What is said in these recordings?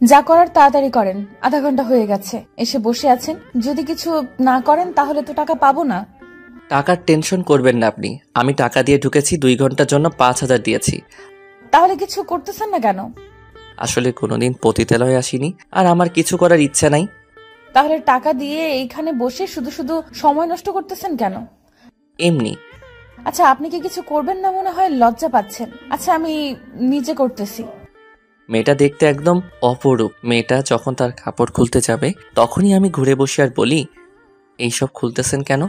যা করার তাড়াতাড়ি করেন, আধা ঘন্টা হয়ে গেছে এসে বসে আছেন। যদি কিছু না করেন তাহলে তো টাকা পাবো না। টাকার টেনশন করবেন না আপনি। আমি টাকা দিয়ে ঢুকেছি, 2 ঘন্টার জন্য 5,000 দিয়েছি। তাহলে কিছু করতেছেন না কেন? আসলে কোনোদিন পতিতালয়ে আসিনি, আর আমার কিছু করার ইচ্ছা নাই। তাহলে টাকা দিয়ে এইখানে বসে শুধু শুধু সময় নষ্ট করতেছেন কেন? এমনি। আচ্ছা, আপনি কি কিছু করবেন না মনে হয়, লজ্জা পাচ্ছেন? আচ্ছা, আমি নিজে করতেছি। মেয়েটা দেখতে একদম অপরূপ। মেয়েটা যখন তার কাপড় খুলতে যাবে তখনই আমি ঘুরে বসে আর বলি, এইসব খুলতেছেন কেন?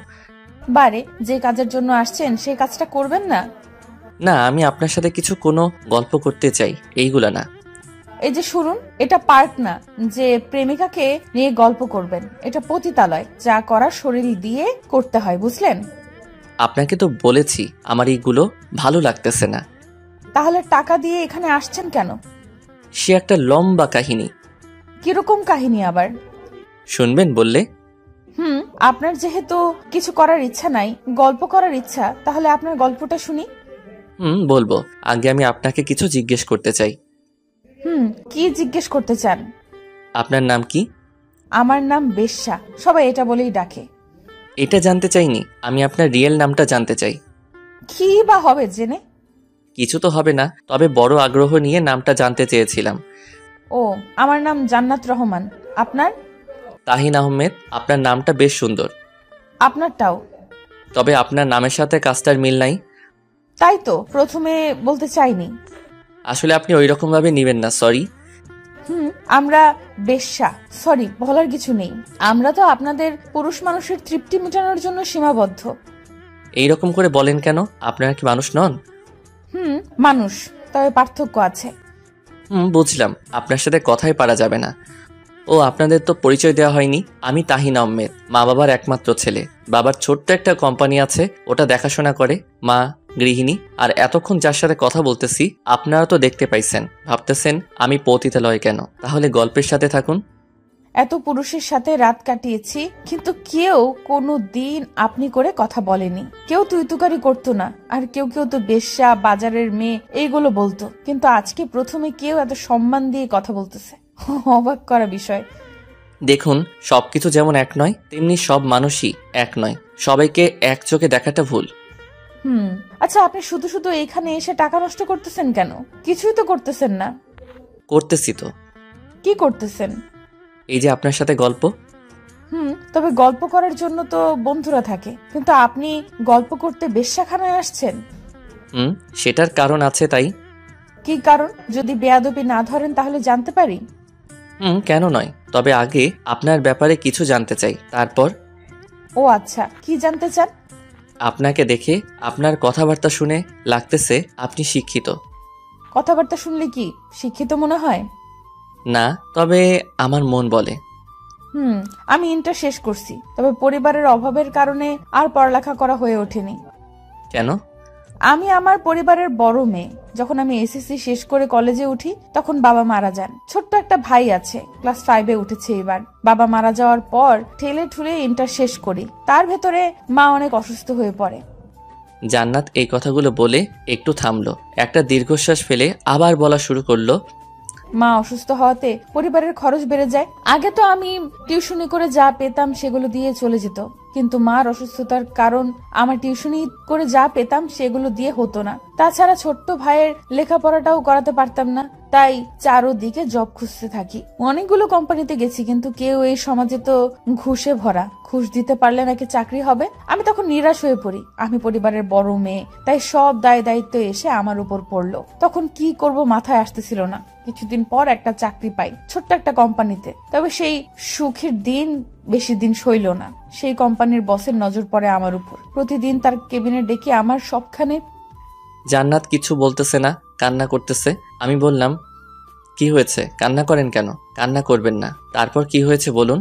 বারে, যে কাজের জন্য আসছেন সেই কাজটা করবেন না? না, আমি আপনার সাথে কোনো গল্প করতে চাই, এইগুলা না। এই যে শুনুন, এটা পার্ক না যে প্রেমিকাকে নিয়ে গল্প করবেন। এটা পতিতালয়, যা করার শরীর দিয়ে করতে হয়, বুঝলেন? আপনাকে তো বলেছি আমার এইগুলো ভালো লাগতেছে না। তাহলে টাকা দিয়ে এখানে আসছেন কেন? সে একটা লম্বা কাহিনী। কিরকম কাহিনী আবার? শুনবেন বললে? আপনার যেহেতু কিছু করার ইচ্ছা নাই, গল্প করার ইচ্ছা, তাহলে আপনার গল্পটা শুনি। বলবো। আগে আমি আপনাকে কিছু জিজ্ঞেস করতে চাই। কি জিজ্ঞেস করতে চান? আপনার নাম কি? আমার নাম বেশ্যা, সবাই এটা বলেই ডাকে। এটা জানতে চাইনি, আমি আপনার রিয়েল নামটা জানতে চাই। কি বা হবে জেনে? কিছু তো হবে না, তবে বড় আগ্রহ নিয়ে নামটা জানতে চেয়েছিলাম। ও, আমার নাম জান্নাত রহমান। আপনার? তাহিন আহমেদ। আপনার নামটা বেশ সুন্দর। আপনারটাও। তবে আপনার নামের সাথে কাজটার মিল নাই। তাই তো প্রথমে বলতে চাইনি। আসলে আপনি ওই রকম ভাবে নিবেন না, সরি। আমরা বেশ্যা, সরি বলার কিছু নেই। আমরা তো আপনাদের পুরুষ মানুষের তৃপ্তি মেটানোর জন্য সীমাবদ্ধ। এইরকম করে বলেন কেন? আপনারা কি মানুষ নন? মানুষ, তবে পার্থক্য আছে। বুঝলাম, আপনার সাথে কথাই পারা যাবে না। ও, আপনাদের তো পরিচয় দেওয়া হয়নি। আমি তাহিন আহমেদ, মা বাবার একমাত্র ছেলে। বাবার ছোট্ট একটা কোম্পানি আছে, ওটা দেখাশোনা করে। মা গৃহিণী। আর এতক্ষণ যার সাথে কথা বলতেছি আপনারা তো দেখতে পাইছেন। ভাবতেছেন আমি পতিতালয় কেন? তাহলে গল্পের সাথে থাকুন। এত পুরুষের সাথে রাত কাটিয়েছি, কিন্তু কেউ কোনো দিন আপনি করে কথা বলেনি। কেউ তুই তুকারি করতো না, আর কেউ কেউ তো বেশ্যা, বাজারের মেয়ে এইগুলো বলতো। কিন্তু আজকে প্রথমে কেউ এত সম্মান দিয়ে কথা বলতেছে, অবাক করা বিষয়। দেখুন, সবকিছু যেমন এক নয়, তেমনি সব মানুষই এক নয়। সবাইকে এক চোখে দেখাটা ভুল। আচ্ছা, আপনি শুধু শুধু এখানে এসে টাকা নষ্ট করতেছেন কেন? কিছুই তো করতেছেন না। করতেছি তো। কি করতেছেন? এই যে আপনার সাথে গল্প। তবে গল্প করার জন্য তো বন্ধুরা থাকে, কিন্তু আপনি গল্প করতে বেশ্যাখানায় আসছেন। সেটার কারণ আছে তাই। কি কারণ? যদি বেয়াদবি না ধরেন তাহলে জানতে পারি। কেন নয়, তবে আগে আপনার ব্যাপারে কিছু জানতে চাই, তারপর। ও আচ্ছা, কি জানতে চান? আপনাকে দেখে, আপনার কথাবার্তা শুনে লাগতেছে আপনি শিক্ষিত। কথাবার্তা শুনলে কি শিক্ষিত মনে হয়? না, তবে আমার মন বলে। আমি ইন্টার শেষ করছি, তবে পরিবারের অভাবের কারণে আর পড়ালেখা করা হয়ে ওঠেনি। কেন? আমি আমার পরিবারের বড় মেয়ে। যখন আমি এসএসসি শেষ করে কলেজে উঠি তখন বাবা মারা যান। ছোট্ট একটা ভাই আছে, ক্লাস 5-এ উঠেছে এবার। বাবা মারা যাওয়ার পর ঠেলে ঠুলে ইন্টার শেষ করি। তার ভেতরে মা অনেক অসুস্থ হয়ে পড়ে। জান্নাত এই কথাগুলো বলে একটু থামলো, একটা দীর্ঘশ্বাস ফেলে আবার বলা শুরু করলো। মা অসুস্থ হওয়াতে পরিবারের খরচ বেড়ে যায়। আগে তো আমি টিউশনি করে যা পেতাম সেগুলো দিয়ে চলে যেত, কিন্তু মার অসুস্থতার কারণ আমার টিউশনি করে যা পেতাম সেগুলো দিয়ে হতো না। তাছাড়া ছোট্ট ভাইয়ের লেখাপড়াটাও করাতে পারতাম না, তাই চারোদিকে জব খুঁজতে থাকি। অনেকগুলো কোম্পানিতে গেছি, কিন্তু কেউ এই সমাজে তো ঘুষে ভরা। ঘুষ দিতে পারলে নাকি চাকরি হবে। আমি তখন নিরাশ হয়ে পড়ি। আমি পরিবারের বড় মেয়ে, তাই সব দায় দায়িত্ব এসে আমার উপর পড়লো। তখন কি করব মাথায় আসতেছিল না। কিছুদিন পর একটা চাকরি পাই ছোট্ট একটা কোম্পানিতে। তবে সেই সুখের দিন বেশি দিন সইল না। সেই কোম্পানির বসের নজর পড়ে আমার উপর। প্রতিদিন তার কেবিনে ডেকে আমার সবখানে। জান্নাত কিছু বলতেছে না, কান্না করতেছে। আমি বললাম, কি হয়েছে? কান্না করেন কেন? কান্না করবেন না। তারপর কি হয়েছে বলুন।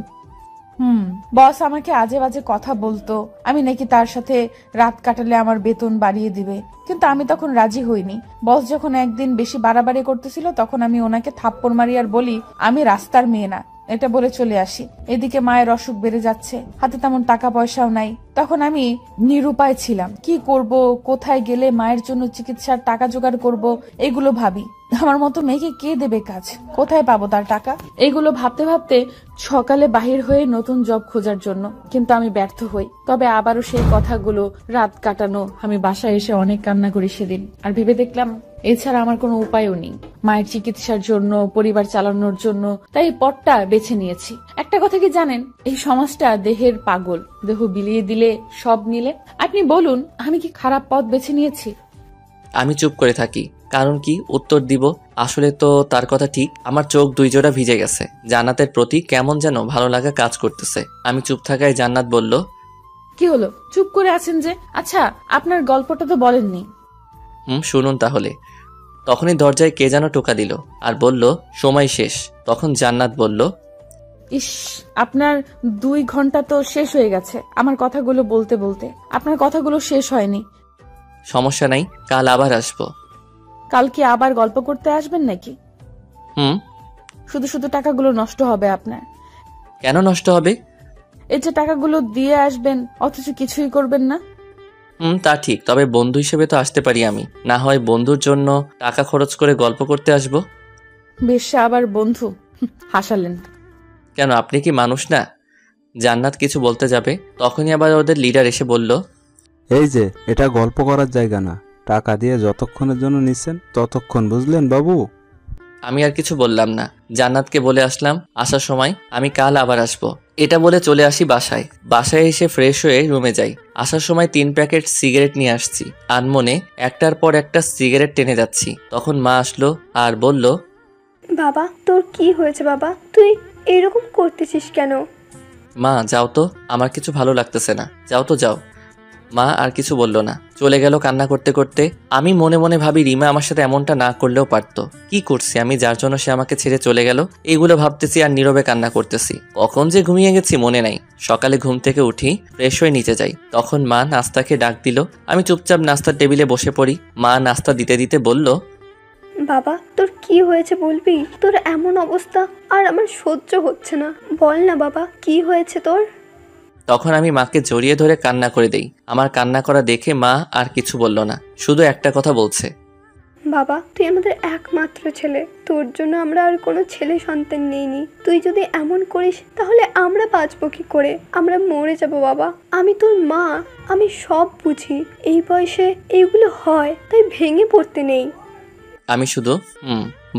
বস আমাকে আজে বাজে কথা বলতো। আমি নাকি তার সাথে রাত কাটালে আমার বেতন বাড়িয়ে দিবে, কিন্তু আমি তখন রাজি হইনি। বস যখন একদিন বেশি বাড়াবাড়ি করতেছিল তখন আমি ওনাকে থাপ্পড় মারি আর বলি, আমি রাস্তার মেয়ে না, এটা বলে চলে আসি। এদিকে মায়ের অসুখ বেড়ে যাচ্ছে, হাতে তেমন টাকা পয়সাও নাই। তখন আমি নিরুপায় ছিলাম, কি করব, কোথায় গেলে মায়ের জন্য চিকিৎসার টাকা জোগাড় করব, এগুলো ভাবি। আমার মতো মেয়েকে কে দেবে কাজ, কোথায় পাবো তার টাকা, এগুলো ভাবতে ভাবতে সকালে বাহির হয়ে নতুন জব খোঁজার জন্য, কিন্তু আমি ব্যর্থ হই। তবে আবারও সেই কথাগুলো রাত কাটানো, আমি বাসায় এসে অনেক কান্না করি সেদিন। আর ভেবে দেখলাম এছাড়া আমার কোনো উপায়ও নেই মায়ের চিকিৎসার জন্য, পরিবার চালানোর জন্য। তাই এই পথটা বেছে নিয়েছি। একটা কথা কি জানেন, এই সমাজটা দেহের পাগল, দেহ বিলিয়ে দিলে সব মিলে। আপনি বলুন, আমি কি খারাপ পথ বেছে নিয়েছি? আমি চুপ করে থাকি। কারণ কি উত্তর দিব? আসলে তো তার কথা ঠিক। আমার চোখ দুই জোড়া ভিজে গেছে। জান্নাতের প্রতি কেমন যেন ভালো লাগা কাজ করতেছে। আমি চুপ থাকায় জান্নাত বলল, কি হলো, চুপ করে আছেন যে? আচ্ছা, আপনার গল্পটা তো বলেননি। শুনুন তাহলে। তখনই দরজায় কে যেন টোকা দিল আর বলল, সময় শেষ। তখন জান্নাত বলল, ইস, আপনার 2 ঘন্টা তো শেষ হয়ে গেছে আমার কথাগুলো বলতে বলতে। আপনার কথাগুলো শেষ হয়নি। সমস্যা নাই, কাল আবার আসবো। কাল কি আবার গল্প করতে আসবেন নাকি? শুধু শুধু টাকাগুলো নষ্ট হবে আপনার। কেন নষ্ট হবে? এই যে টাকাগুলো দিয়ে আসবেন অথচ কিছুই করবেন না। তা ঠিক, তবে বন্ধু হিসেবে তো আসতে পারি আমি। না হয় বন্ধুর জন্য টাকা খরচ করে গল্প করতে আসবো? বেশ, আবার বন্ধু, হাসালেন। কেন, আপনি কি মানুষ না? জান্নাত কিছু বলতে যাবে, তখনই আবার ওদের লিডার এসে বলল, এই যে, এটা গল্প করার জায়গা না। টাকা দিয়ে যতক্ষণের জন্য নিছেন ততক্ষণ, বুঝলেন বাবু? আমি আর কিছু বললাম না। জান্নাতকে বলে আসলাম আসার সময় আমি কাল আবার আসবো। এটা বলে চলে আসি বাসায়। বাসায় এসে ফ্রেশ হয়ে রুমে যাই। আসার সময় 3 প্যাকেট সিগারেট নিয়ে আসছি। আনমনে একটার পর একটা সিগারেট টেনে যাচ্ছি। তখন মা আসলো আর বলল, বাবা, তোর কি হয়েছে বাবা? তুই এরকম করতেছিস কেন? মা যাও তো, আমার কিছু ভালো লাগতেছে না, যাও তো যাও। মা আর কিছু বলল না, চলে গেল কান্না করতে করতে। আমি মনে মনে ভাবি, রিমা আমার সাথে এমনটা না করলেও পারতো। কি করছি আমি যার জন্য সে আমাকে ছেড়ে চলে গেল? এইগুলো ভাবতেছি আর নীরবে কান্না করতেছি। কখন যে ঘুমিয়ে গেছি মনে নাই। সকালে ঘুম থেকে উঠি, ফ্রেশ হয়ে নিচে যাই। তখন মা নাস্তাকে ডাক দিল। আমি চুপচাপ নাস্তার টেবিলে বসে পড়ি। মা নাস্তা দিতে দিতে বলল, বাবা, তোর কি হয়েছে বলবি? তোর এমন অবস্থা আর আমার সহ্য হচ্ছে না। বল না বাবা, কি হয়েছে তোর? তখন আমি মাকে জড়িয়ে ধরে কান্না করে দেই। আমার কান্না করা দেখে মা আর কিছু বলল না, শুধু একটা কথা বলছে, বাবা, তুই আমাদের একমাত্র ছেলে। তোর জন্য আমরা আর কোনো ছেলে সন্তান নেইনি। তুই যদি এমন করিস তাহলে আমরা বাঁচবো কি করে? আমরা মরে যাব বাবা। আমি তোর মা, আমি সব বুঝি। এই বয়সে এইগুলো হয়, তাই ভেঙে পড়তে নেই। আমি শুধু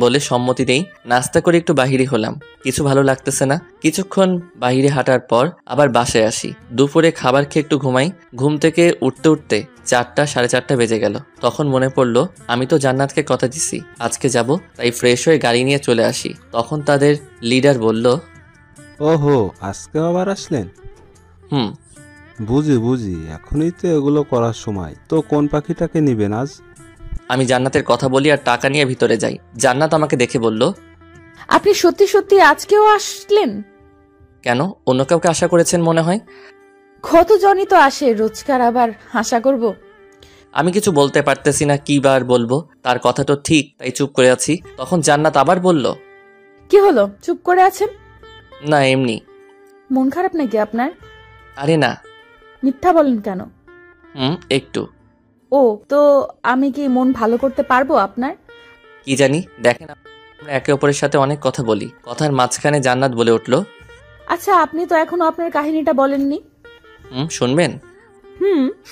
বলে সম্মতি দেই। নাস্তা করে একটু বাহিরে হলাম, কিছু ভালো লাগতেছে না। কিছুক্ষণ বাহিরে হাঁটার পর আবার বাসায় আসি। দুপুরে খাবার খেয়ে একটু ঘুমাই। ঘুম থেকে উঠতে উঠতে 4টা 4:30 বেজে গেল। তখন মনে পড়লো আমি তো জান্নাতকে কথা দিছি আজকে যাব, তাই ফ্রেশ হয়ে গাড়ি নিয়ে চলে আসি। তখন তাদের লিডার বলল, ওহো, আজকে আবার আসলেন? হুম বুঝি বুঝি, এখনই তো এগুলো করার সময়। তো কোন পাখিটাকে নিবেন আজ? আমি জান্নাতের কথা বলি আর টাকা নিয়ে ভিতরে যাই। জান্নাত আমাকে দেখে বলল, আপনি সত্যি সত্যি আজকেও আসলেন? কেন, অন্য কাউকে আশা করেছেন মনে হয়? কতজনই তো আসে, রোজকার আবার আশা করব? আমি কিছু বলতে পারতেছি না, কি বার বলবো। তার কথা তো ঠিক, তাই চুপ করে আছি। তখন জান্নাত আবার বলল, কি হলো, চুপ করে আছেন? না এমনি। মন খারাপ নাকি আপনার? আরে না। মিথ্যা বলেন কেন? একটু। ও, তো আমি কি মন ভালো করতে পারবো আপনার? কি জানি, দেখেন আমরা একে অপরের সাথে অনেক কথা বলি। কথার মাঝখানে জান্নাত বলে উঠল, আচ্ছা, আপনি তো এখনো আপনার কাহিনীটা বলেননি। শুনবেন?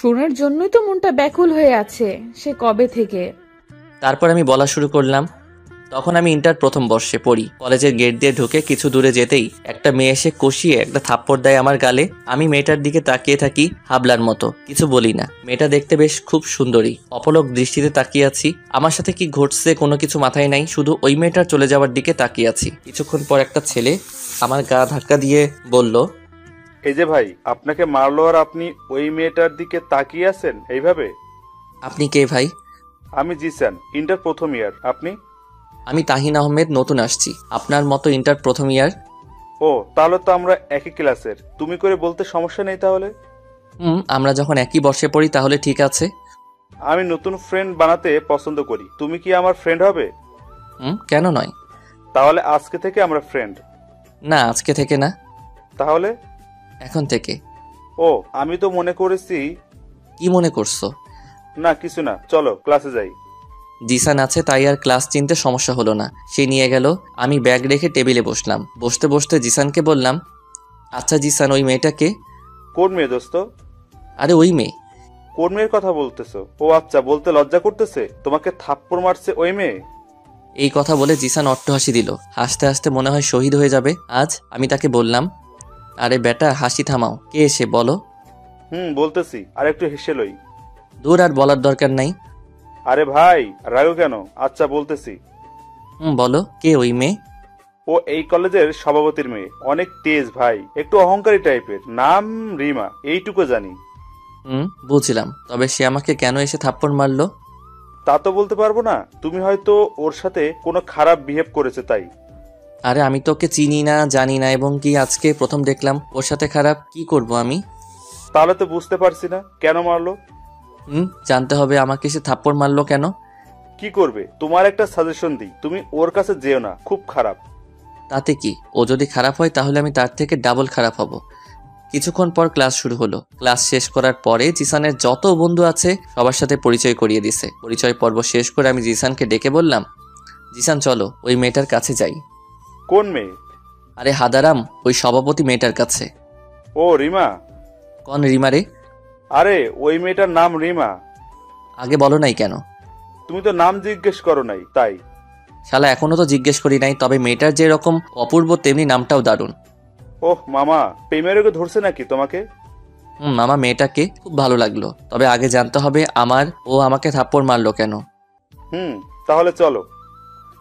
শোনার জন্যই তো মনটা ব্যাকুল হয়ে আছে সে কবে থেকে। তারপর আমি বলা শুরু করলাম। তখন আমি ইন্টার প্রথম বর্ষে পড়ি। কলেজের গেট দিয়ে ঢুকে কিছু দূরে যেতেই একটা মেয়ে এসে কষিয়ে একটা থাপ্পড় দেয় আমার গালে। আমি মেয়েটার দিকে তাকিয়ে থাকি হাবলার মতো, কিছু বলি না। মেয়েটা দেখতে বেশ খুব সুন্দরী। অপলক দৃষ্টিতে তাকিয়ে আছি। আমার সাথে কি ঘটছে কোনো কিছু মাথায় নাই, শুধু ওই মেয়েটার চলে যাওয়ার দিকে তাকিয়ে আছি। কিছুক্ষণ পর একটা ছেলে আমার গা ধাক্কা দিয়ে বলল, এই যে ভাই, আপনাকে মারলো আর আপনি ওই মেয়েটার দিকে তাকিয়ে আছেন এইভাবে? আপনি কে ভাই? আমি জিসান, ইন্টার প্রথম ইয়ার। আপনি? আমি তাহিন আহমেদ, নতুন আসছি। আপনার মতো ইন্টার প্রথম ইয়ার। ও, তাহলে তো আমরা একই ক্লাসের। তুমি করে বলতে সমস্যা নেই তাহলে? আমরা যখন একই বর্ষে পড়ি তাহলে ঠিক আছে। আমি নতুন ফ্রেন্ড বানাতে পছন্দ করি। তুমি কি আমার ফ্রেন্ড হবে? কেন নয়? তাহলে আজকে থেকে আমরা ফ্রেন্ড। না, আজকে থেকে না, তাহলে? এখন থেকে। ও, আমি তো মনে করেছি। কি মনে করছো? না কিছু না, চলো ক্লাসে যাই। জিসান আছে তাই আর ক্লাস চিনতে সমস্যা হলো না। সে নিয়ে গেল। আমি ব্যাগ রেখে টেবিলে বসলাম। বসতে বসতে জিসানকে বললাম, আচ্ছা জিসান, ওই মেয়েটাকে? কোন মেয়ে দোস্ত? আরে ওই মেয়ে। কোন মেয়ের কথা বলতেছো? ও আচ্ছা, বলতে লজ্জা করতেছে? তোমাকে থাপ্পড় মারছে ওই মেয়ে? এই কথা বলে জিসান অট্টহাসি দিল। হাসতে হাসতে মনে হয় শহীদ হয়ে যাবে আজ। আমি তাকে বললাম, আরে বেটা হাসি থামাও, কে এসে বলো। বলতেছি, আর একটু হেসে লই। দূর, আর বলার দরকার নাই। আরে ভাই, রাগো কেন? আচ্ছা বলতেছি। বলো, কে ওই মেয়ে? ও এই কলেজের সভাপতির মেয়ে, অনেক তেজ ভাই, একটু অহংকারী টাইপের, নাম রিমা, এইটুকু জানি। বুঝলাম, তবে সে আমাকে কেন এসে থাপ্পড় মারলো? তা তো বলতে পারবো না, তুমি হয়তো ওর সাথে কোনো খারাপ বিহেভ করেছে তাই। আরে আমি তো ওকে চিনি না, জানি না, এবং কি আজকে প্রথম দেখলাম। ওর সাথে খারাপ কি করব আমি? তাহলে তো বুঝতে পারছি না কেন মারলো। জানতে হবে আমাকে সে থাপ্পড় মারলো কেন। কি করবে, তোমার একটা সাজেশন দিই, তুমি ওর কাছে যেও না, খুব খারাপ। তাতে কি? ও যদি খারাপ হয় তাহলে আমি তার থেকে ডাবল খারাপ হব। কিছুক্ষণ পর ক্লাস শুরু হলো। ক্লাস শেষ করার পরে জিসানের যত বন্ধু আছে সবার সাথে পরিচয় করিয়ে দিছে। পরিচয় পর্ব শেষ করে আমি জিসানকে ডেকে বললাম, জিসান চলো ওই মেয়েটার কাছে যাই। কোন মেয়ে? আরে হাদারাম, ওই সভাপতি মেয়েটার কাছে। ও রিমা? কোন রিমা রে? আরে ওই মেয়েটার নাম রিমা। আগে বলো নাই কেন? তুমি তো নাম জিজ্ঞেস করো নাই তাই। শালা এখনো তো জিজ্ঞেস করি নাই, তবে মেয়েটার যে রকম অপূর্ব তেমনি নামটাও দারুণ। ওহ মামা, প্রেমের রোগে ধরছে নাকি তোমাকে? মামা, মেয়েটাকে খুব ভালো লাগলো, তবে আগে জানতে হবে ও আমাকে থাপ্পড় মারলো কেন। তাহলে চলো।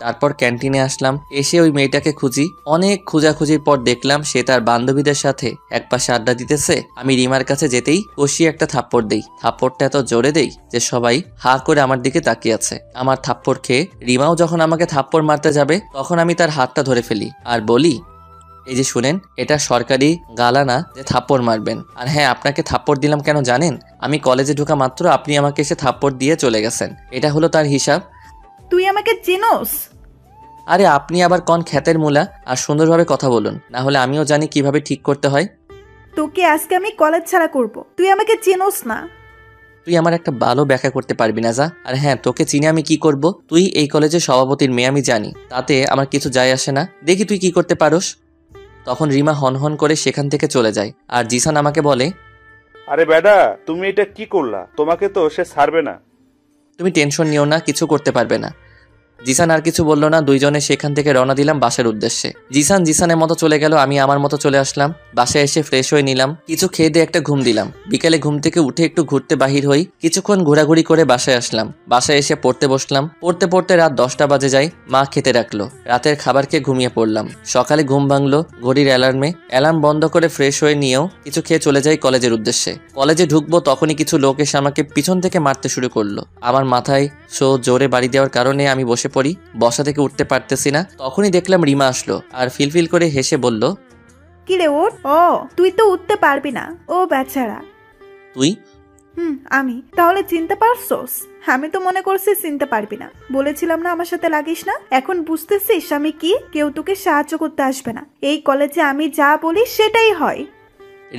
তারপর ক্যান্টিনে আসলাম। এসে ওই মেয়েটাকে খুঁজি। অনেক খোঁজাখুঁজির পর দেখলাম সে তার বান্ধবীদের সাথে একপাশে আড্ডা দিতেছে। আমি রিমার কাছে যেতেই কষিয়ে একটা থাপ্পড় দেই। থাপ্পড়টা এত জোরে দেই যে সবাই হা করে আমার দিকে তাকিয়ে আছে। আমার থাপ্পড় খেয়ে রিমাও যখন আমাকে থাপ্পড় মারতে যাবে তখন আমি তার হাতটা ধরে ফেলি আর বলি, এই যে শুনেন, এটা সরকারি গালা না যে থাপ্পড় মারবেন। আর হ্যাঁ, আপনাকে থাপ্পড় দিলাম কেন জানেন? আমি কলেজে ঢোকা মাত্র আপনি আমাকে এসে থাপ্পড় দিয়ে চলে গেছেন। এটা হলো তার হিসাব। তুই আমাকে চিনোস? আরে আপনি আবার কোন খ্যাতের মূলা? আর সুন্দরভাবে কথা বলুন, না হলে আমিও জানি কিভাবে ঠিক করতে হয়। তোকে আজকে আমি কলেজ ছাড়া করব। তুই আমাকে চিনোস না। তুই আমার একটা ভালো ব্যাখ্যা করতে পারবি না যা। আর হ্যাঁ, তোকে চিনে আমি কি করব? তুই এই কলেজের সভাপতির মেয়ে আমি জানি, তাতে আমার কিছু যায় আসে না। দেখি তুই কি করতে পারোস। তখন রিমা হনহন করে সেখান থেকে চলে যায়। আর জিসান আমাকে বলে, আরে বেডা, তুমি এটা কি করলা? তোমাকে তো সে ছাড়বে না। তুমি টেনশন নিও না, কিছু করতে পারবে না। জিসান আর কিছু বললো না। দুইজনে সেখান থেকে রওনা দিলাম বাসার উদ্দেশ্যে। জিসান জিসানের মতো চলে গেল, আমি আমার মতো চলে আসলাম। বাসায় এসে ফ্রেশ হয়ে নিলাম, কিছু খেয়ে দিয়ে একটা ঘুম দিলাম। বিকেলে ঘুম থেকে উঠে একটু ঘুরতে বাহির হই। কিছুক্ষণ ঘোরাঘুরি করে বাসায় আসলাম। বাসায় এসে পড়তে বসলাম। পড়তে পড়তে রাত 10টা বাজে যায়। মা খেতে রাখলো। রাতের খাবার খেয়ে ঘুমিয়ে পড়লাম। সকালে ঘুম ভাঙলো ঘড়ির অ্যালার্মে। অ্যালার্ম বন্ধ করে ফ্রেশ হয়ে নিয়েও কিছু খেয়ে চলে যাই কলেজের উদ্দেশ্যে। কলেজে ঢুকবো তখনই কিছু লোক এসে আমাকে পিছন থেকে মারতে শুরু করলো। আমার মাথায় জোরে বাড়ি দেওয়ার কারণে আমি বসে পড়ি। বসা থেকে উঠতে পারতেছি না। তখনই দেখলাম রিমা আসলো আর ফিলফিল করে হেসে বলল, কি রে ওর? ও তুই তো উঠতে পারবি না। ও বেচারা। তুই? আমি। তাহলে চিনতে পারছোস? আমি তো মনে করছি চিনতে পারবি না। বলেছিলাম না আমার সাথে লাগিস না। এখন বুঝতেছিস আমি কি? কেউ তোকে সাহায্য করতে আসবে না। এই কলেজে আমি যা বলি সেটাই হয়।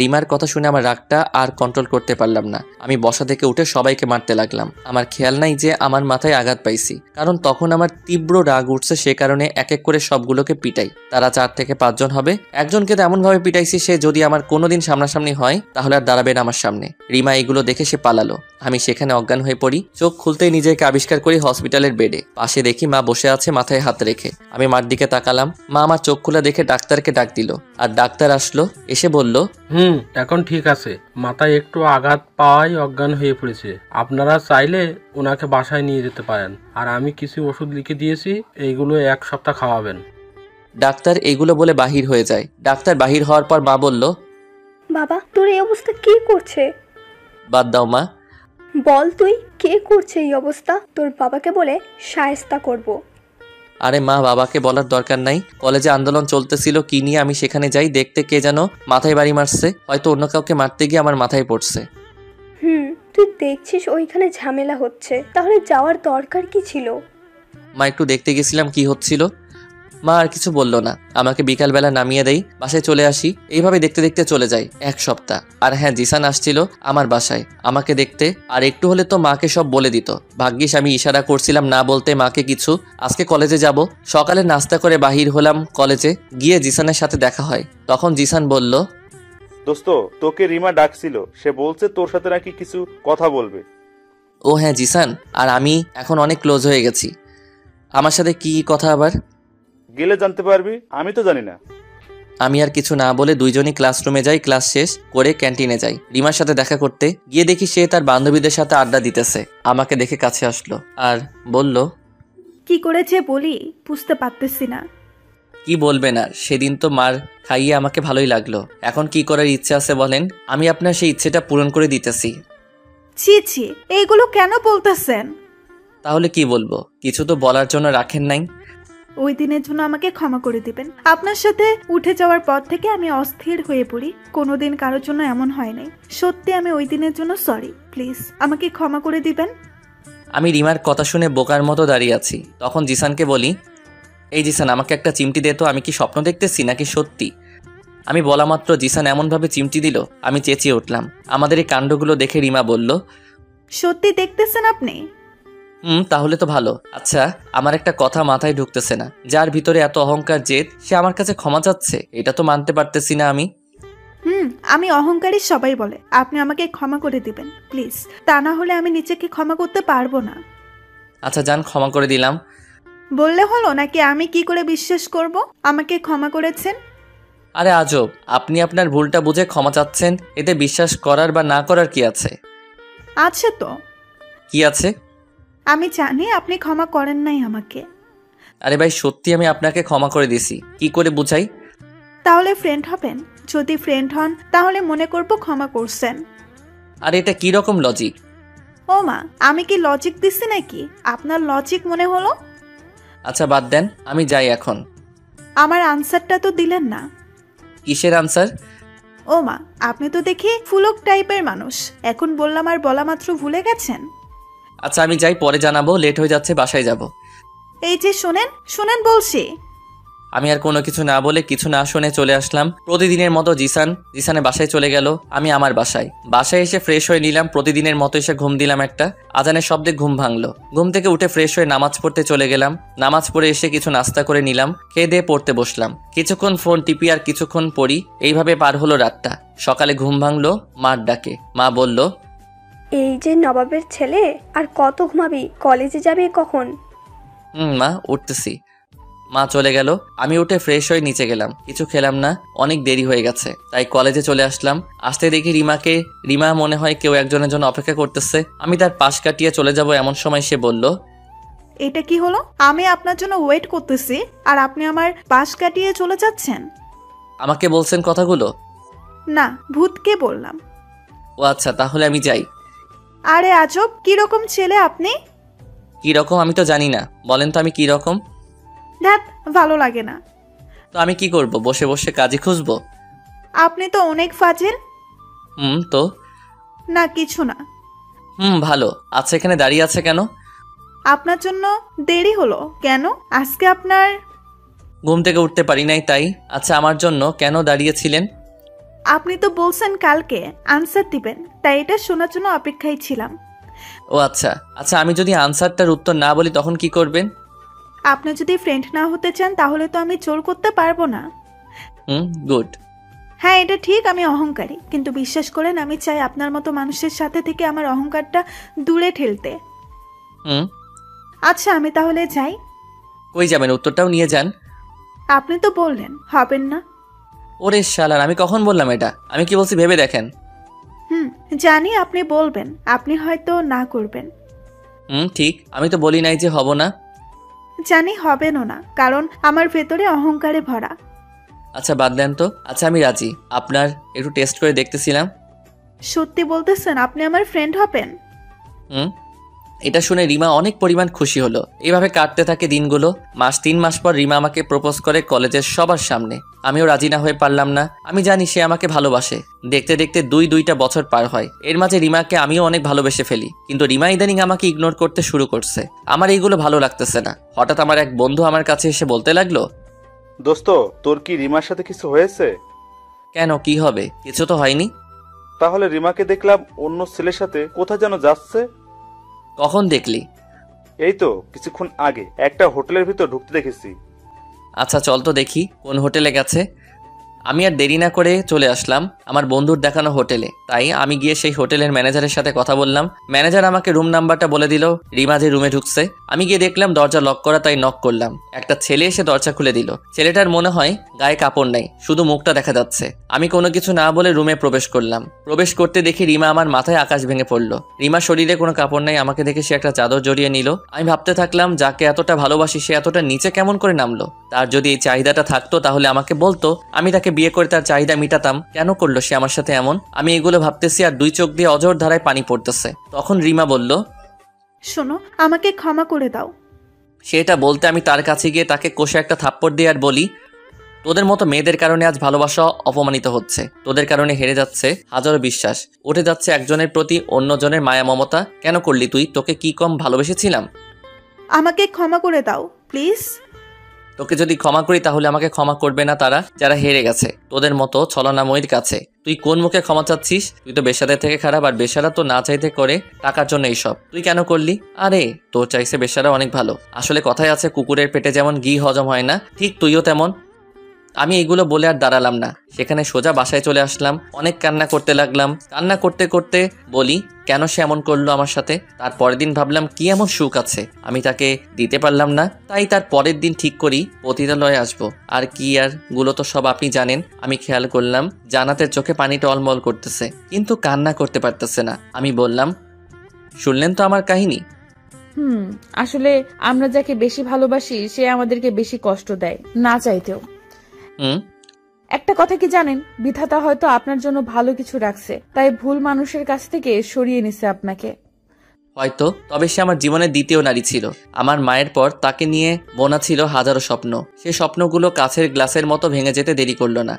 রিমার কথা শুনে আমার রাগটা আর কন্ট্রোল করতে পারলাম না। আমি বসা থেকে উঠে সবাইকে মারতে লাগলাম। আমার খেয়াল নাই যে আমার মাথায় আঘাত পাইছি, কারণ তখন আমার তীব্র রাগ উঠছে। সে কারণে এক এক করে সবগুলোকে পিটাই। তারা 4 থেকে 5 জন হবে। একজনকে তো এমনভাবে পিটাইছি সে যদি আমার কোনোদিন সামনাসামনি হয় তাহলে আর দাঁড়াবে না আমার সামনে। রিমা এগুলো দেখে সে পালালো। আমি সেখানে অজ্ঞান হয়ে পড়ি। চোখ খুলতেই নিজেকে আবিষ্কার করি হসপিটালের বেডে। পাশে দেখি মা বসে আছে মাথায় হাত রেখে। আমি মার দিকে তাকালাম। মা আমার চোখ খোলা দেখে ডাক্তারকে ডাক দিল। আর ডাক্তার আসলো, এসে বলল, এখন ঠিক আছে, মাথায় একটু আঘাত পাওয়াই অজ্ঞান হয়ে পড়েছে। আপনারা চাইলে ওনাকে বাসায় নিয়ে যেতে পারেন, আর আমি কিছু ওষুধ লিখে দিয়েছি, এইগুলো 1 সপ্তাহ খাওয়াবেন। ডাক্তার এইগুলো বলে বাহির হয়ে যায়। ডাক্তার বাহির হওয়ার পর মা বলল, বাবা তোর এই অবস্থা কে করছে? বাদ দাও মা। বল তুই কে করছে এই অবস্থা? তোর বাবাকে বলে শায়েস্তা করব। আরে মা, বাবাকে বলার দরকার নাই। কলেজে আন্দোলন চলতেছিল কি নিয়ে, আমি সেখানে যাই। দেখতে কে যেন মাথায় বাড়ি মারছে। হয়তো অন্য কাউকে মারতে গিয়ে আমার মাথায় পড়ছে। তুই দেখছিস ওইখানে ঝামেলা হচ্ছে, তাহলে যাওয়ার দরকার কি ছিল? মা, একটু দেখতে গেছিলাম কি হচ্ছিল। মা আর কিছু বলল না, আমাকে বিকালবেলা নামিয়ে দেই, বাসায় চলে আসি। এইভাবে দেখতে দেখতে চলে যায় 1 সপ্তাহ। আর হ্যাঁ, জিসান আসছিল আমার বাসায় আমাকে দেখতে, আর একটু হলে তো মাকে সব বলে দিত। ভাগ্যিস আমি ইশারা করছিলাম না বলতে মাকে কিছু। আজকে কলেজে যাব, সকালে নাস্তা করে বাহির হলাম কলেজে, গিয়ে জিসানের সাথে দেখা হয়। তখন জিসান বলল, দোস্ত, তোকে রিমা ডাকছিল, সে বলছে তোর সাথে নাকি কিছু কথা বলবে। ও হ্যাঁ জিসান আর আমি এখন অনেক ক্লোজ হয়ে গেছি। আমার সাথে কি কথা আবার? গেলে জানতে পারবি, আমি তো জানি না। আমি আর কিছু না বলে দুইজনই ক্লাসরুমে যাই। ক্লাস শেষ করে ক্যান্টিনে যাই রিমার সাথে দেখা করতে। গিয়ে দেখি সে তার বান্ধবীদের সাথে আড্ডা দিতেছে। আমাকে দেখে কাছে আসলো আর বলল, কি করেছে বলি, বুঝতে পারতেছি না। কি বলবেন আর, সেদিন তো মার খাইয়ে আমাকে ভালোই লাগলো। এখন কি করার ইচ্ছে আছে বলেন, আমি আপনার সেই ইচ্ছেটা পূরণ করে দিতেছি। ছি ছি, এইগুলো কেন বলতেছেন? তাহলে কি বলবো, কিছু তো বলার জন্য রাখেন নাই। ওই দিনের জন্য আমাকে ক্ষমা করে দিবেন। আপনার সাথে উঠে যাওয়ার পর থেকে আমি অস্থির হয়ে পড়ি, কোনোদিন কারোর জন্য এমন হয় নাই। সত্যি আমি ওই দিনের জন্য সরি, প্লিজ আমাকে ক্ষমা করে দিবেন। আমি রিমার কথা শুনে বোকার মতো দাঁড়িয়ে আছি। তখন জিসানকে বলি, এই জিসান, আমাকে একটা চিমটি দে তো, আমি কি স্বপ্ন দেখতেছি নাকি সত্যি? আমি বলা মাত্র জিসান এমনভাবে চিমটি দিল, আমি চেঁচিয়ে উঠলাম। আমাদের এই কাণ্ডগুলো দেখে রিমা বলল, সত্যি দেখতেছেন আপনি? তাহলে তো ভালো। আচ্ছা, আমার একটা কথা মাথায় ঢুকতেছে না, যার ভিতরে এত অহংকার জেদ, সে আমার কাছে ক্ষমা চাচ্ছে, এটা তো মানতে পারতেছি না আমি। আমি অহংকারী, সবাই বলে। আপনি আমাকে ক্ষমা করে দিবেন প্লিজ, তা না হলে আমি নিজেকে ক্ষমা করতে পারবো না। আচ্ছা যান, ক্ষমা করে দিলাম। বললে হলো নাকি আমি কি করে বিশ্বাস করব আমাকে ক্ষমা করেছেন? আরে আজব, আপনি আপনার ভুলটা বুঝে ক্ষমা চাচ্ছেন, এতে বিশ্বাস করার বা না করার কি আছে? আছে তো। কি আছে? আমি জানি আপনি ক্ষমা করেন নাই আমাকে। আরে ভাই, সত্যি আমি আপনাকে ক্ষমা করে দিছি, কি করে বুঝাই? তাহলে ফ্রেন্ড হবেন? যদি ফ্রেন্ড হন তাহলে মনে করব ক্ষমা করছেন। আর এটা কি রকম লজিক? ও মা, আমি কি লজিক দিচ্ছি নাকি? আপনার লজিক মনে হলো। আচ্ছা বাদ দেন, আমি যাই এখন। আমার আনসারটা তো দিলেন না। কিসের আনসার? ও মা, আপনি তো দেখি ফুলক টাইপের মানুষ, এখন বললাম আর বলা মাত্র ভুলে গেছেন। আচ্ছা আমি যাই, পরে জানাবো, লেট হয়ে যাচ্ছে, বাসায় যাব। এই যে শোনেন শোনেন বলছি। আমি আর কোনো কিছু না বলে কিছু না শুনে চলে আসলাম। প্রতিদিনের মতো জিসানের বাসায় চলে গেল, আমি আমার বাসায় এসে ফ্রেশ হয়ে নিলাম। প্রতিদিনের মতো এসে ঘুম দিলাম একটা। আজানের শব্দে ঘুম ভাঙলো। ঘুম থেকে উঠে ফ্রেশ হয়ে নামাজ পড়তে চলে গেলাম। নামাজ পড়ে এসে কিছু নাস্তা করে নিলাম, খেয়ে দিয়ে পড়তে বসলাম। কিছুক্ষণ ফোন টিপি আর কিছুক্ষণ পড়ি, এইভাবে পার হলো রাতটা। সকালে ঘুম ভাঙলো মার ডাকে। মা বলল, এই যে নবাবের ছেলে, আর কত ঘুমাবি? কলেজে যাবে কখন? মা উঠতেছি। মা চলে গেল। আমি উঠে ফ্রেশ হয়ে নিচে গেলাম, কিছু খেলাম না, অনেক দেরি হয়ে গেছে, তাই কলেজে চলে আসলাম। আসতে দেখি রিমা মনে হয় কেউ একজনের জন্য অপেক্ষা করতেছে। আমি তার পাশ কাটিয়ে চলে যাব, এমন সময় সে বলল, এটা কি হলো? আমি আপনার জন্য ওয়েট করতেছি আর আপনি আমার পাশ কাটিয়ে চলে যাচ্ছেন। আমাকে বলছেন কথাগুলো? না, ভূতকে বললাম। ও আচ্ছা, তাহলে আমি যাই। আরে আজব, কিরকম ছেলে আপনি? কি রকম আমি তো জানি না, বলেন তো আমি কি রকম? ধ্যাত, ভালো লাগে না। তো আমি কি করব, বসে বসে কাজে খুঁজবো? আপনি তো অনেক ফাজিল। তো না কিছু না। ভালো। আচ্ছা এখানে দাঁড়িয়ে আছে কেন? আপনার জন্য দেরি হলো কেন? আজকে আপনার ঘুম থেকে উঠতে পারি নাই তাই। আচ্ছা আমার জন্য কেন দাঁড়িয়েছিলেন? আপনি তো বলছেন কালকে আনসার দিবেন, তাই এটা শোনার জন্য অপেক্ষায় ছিলাম। ও আচ্ছা আচ্ছা, আমি যদি আনসারটার উত্তর না বলি তখন কি করবেন? আপনি যদি ফ্রেন্ড না হতে চান তাহলে তো আমি জোর করতে পারবো না। গুড। হ্যাঁ এটা ঠিক, আমি অহংকারী, কিন্তু বিশ্বাস করেন আমি চাই আপনার মতো মানুষের সাথে থেকে আমার অহংকারটা দূরে ঠেলতে। আচ্ছা আমি তাহলে যাই। কই যাবেন? উত্তরটাও নিয়ে যান। আপনি তো বললেন হবেন না। ওরে শালার, আমি কখন বললাম এটা? আমি কি বলছি ভেবে দেখেন। জানি আপনি বলবেন, আপনি হয়তো না করবেন। ঠিক, আমি তো বলি নাই যে হব না। জানি হবেনও না, কারণ আমার ভেতরে অহংকারে ভরা। আচ্ছা বাদ দেন তো। আচ্ছা আমি রাজি, আপনার একটু টেস্ট করে দেখতেছিলাম। সত্যি বলতেছেন আপনি আমার ফ্রেন্ড হবেন? এটা শুনে রিমা অনেক পরিমাণ খুশি হলো। এইভাবে কাটতে থাকে দিনগুলো। 3 মাস পর রিমা আমাকে প্রপোজ করে কলেজের সবার সামনে। আমিও রাজি না হয়ে পারলাম না। আমি জানি সে আমাকে ভালোবাসে। দেখতে দেখতে 2টা বছর পার হয়। এর মাঝে রিমাকে আমিও অনেক ভালোবেসে ফেলি, কিন্তু রিমা ইদানিং আমাকে ইগনোর করতে শুরু করছে। আমার এইগুলো ভালো লাগতেছে না। হঠাৎ আমার এক বন্ধু আমার কাছে এসে বলতে লাগলো, দোস্ত, তোর কি রিমার সাথে কিছু হয়েছে? কেন, কি হবে? কিছু তো হয়নি। তাহলে রিমাকে দেখলাম অন্য ছেলের সাথে কোথায় যেন যাচ্ছে। কখন দেখলি? এই তো কিছুক্ষণ আগে একটা হোটেলের ভিতর ঢুকতে দেখেছি। আচ্ছা চল তো দেখি কোন হোটেলে গেছে। আমি আর দেরি না করে চলে আসলাম আমার বন্ধুর দেখানো হোটেলে। তাই আমি গিয়ে সেই হোটেলের ম্যানেজারের সাথে কথা বললাম। ম্যানেজার আমাকে রুম নাম্বারটা বলে দিল। রিমা যে রুমে ঢুকছে, আমি গিয়ে দেখলাম দরজা লক করা, তাই নক করলাম। একটা ছেলে এসে দরজা খুলে দিল। ছেলেটার মনে হয় গায়ে কাপড় নাই, শুধু মুখটা দেখা যাচ্ছে। আমি কোনো কিছু না বলে রুমে প্রবেশ করলাম। প্রবেশ করতে দেখি রিমা আমার মাথায় আকাশ ভেঙে পড়লো। রিমার শরীরে কোনো কাপড় নাই, আমাকে দেখে সে একটা চাদর জড়িয়ে নিল। আমি ভাবতে থাকলাম, যাকে এতটা ভালোবাসি সে এতটা নিচে কেমন করে নামলো? তার যদি এই চাহিদাটা থাকতো তাহলে আমাকে বলতো, আমি তাকে বিয়ে করে তার চাহিদা মিটাতাম। কেন করলো সে আমার সাথে এমন? আমি এগুলো ভাবতেছি আর দুই চোখ দিয়ে অঝোর ধারায় পানি পড়তেছে। তখন রিমা বলল, শোনো, আমাকে ক্ষমা করে দাও। সেটা বলতে আমি তার কাছে গিয়ে তাকে কষে একটা থাপ্পড় দিয়ে আর বলি, তোদের মতো মেয়েদের কারণে আজ ভালোবাসা অপমানিত হচ্ছে। তোদের কারণে হেরে যাচ্ছে হাজারো বিশ্বাস, উঠে যাচ্ছে একজনের প্রতি অন্যজনের মায়া মমতা। কেন করলি তুই? তোকে কি কম ভালোবেসেছিলাম? আমাকে ক্ষমা করে দাও প্লিজ। তোকে যদি ক্ষমা করি তাহলে আমাকে ক্ষমা করবে না তারা যারা হেরে গেছে তোদের মতো ছলনাময়ীর কাছে। তুই কোন মুখে ক্ষমা চাচ্ছিস? তুই তো বেশ্যাদের থেকে খারাপ, আর বেশ্যারা তো না চাইতে করে টাকার জন্য এইসব। তুই কেন করলি? আরে তোর চাইছে বেশ্যারা অনেক ভালো। আসলে কথায় আছে, কুকুরের পেটে যেমন ঘি হজম হয় না, ঠিক তুইও তেমন। আমি এগুলো বলে আর দাঁড়ালাম না, সেখানে সোজা বাসায় চলে আসলাম। অনেক কান্না করতে লাগলাম। কান্না করতে করতে বলি, কেন সে এমন করলো আমার সাথে। তার পরের দিন ভাবলাম, কি এমন সুখ আছে আমি তাকে দিতে পারলাম না। তাই তার পরের দিন ঠিক করি পতিতালয়ে আসবো। আর কি আর, গুলো তো সব আপনি জানেন। আমি খেয়াল করলাম জান্নাতের চোখে পানি টলমল করতেছে, কিন্তু কান্না করতে পারতেছে না। আমি বললাম, শুনলেন তো আমার কাহিনী? আসলে আমরা যাকে বেশি ভালোবাসি সে আমাদেরকে বেশি কষ্ট দেয়, না চাইতেও। একটা কথা কি জানেন, বিধাতা হয়তো আপনার জন্য ভালো কিছু রাখছে, তাই ভুল মানুষের কাছ থেকে সরিয়ে নিছে আপনাকে। হয়তো, তবে সে আমার জীবনের দ্বিতীয় নারী ছিল। আমার মায়ের পর তাকে নিয়ে বোনা ছিল হাজারো স্বপ্ন। সেই স্বপ্নগুলো কাছের গ্লাসের মতো ভেঙে যেতে দেরি করলো না।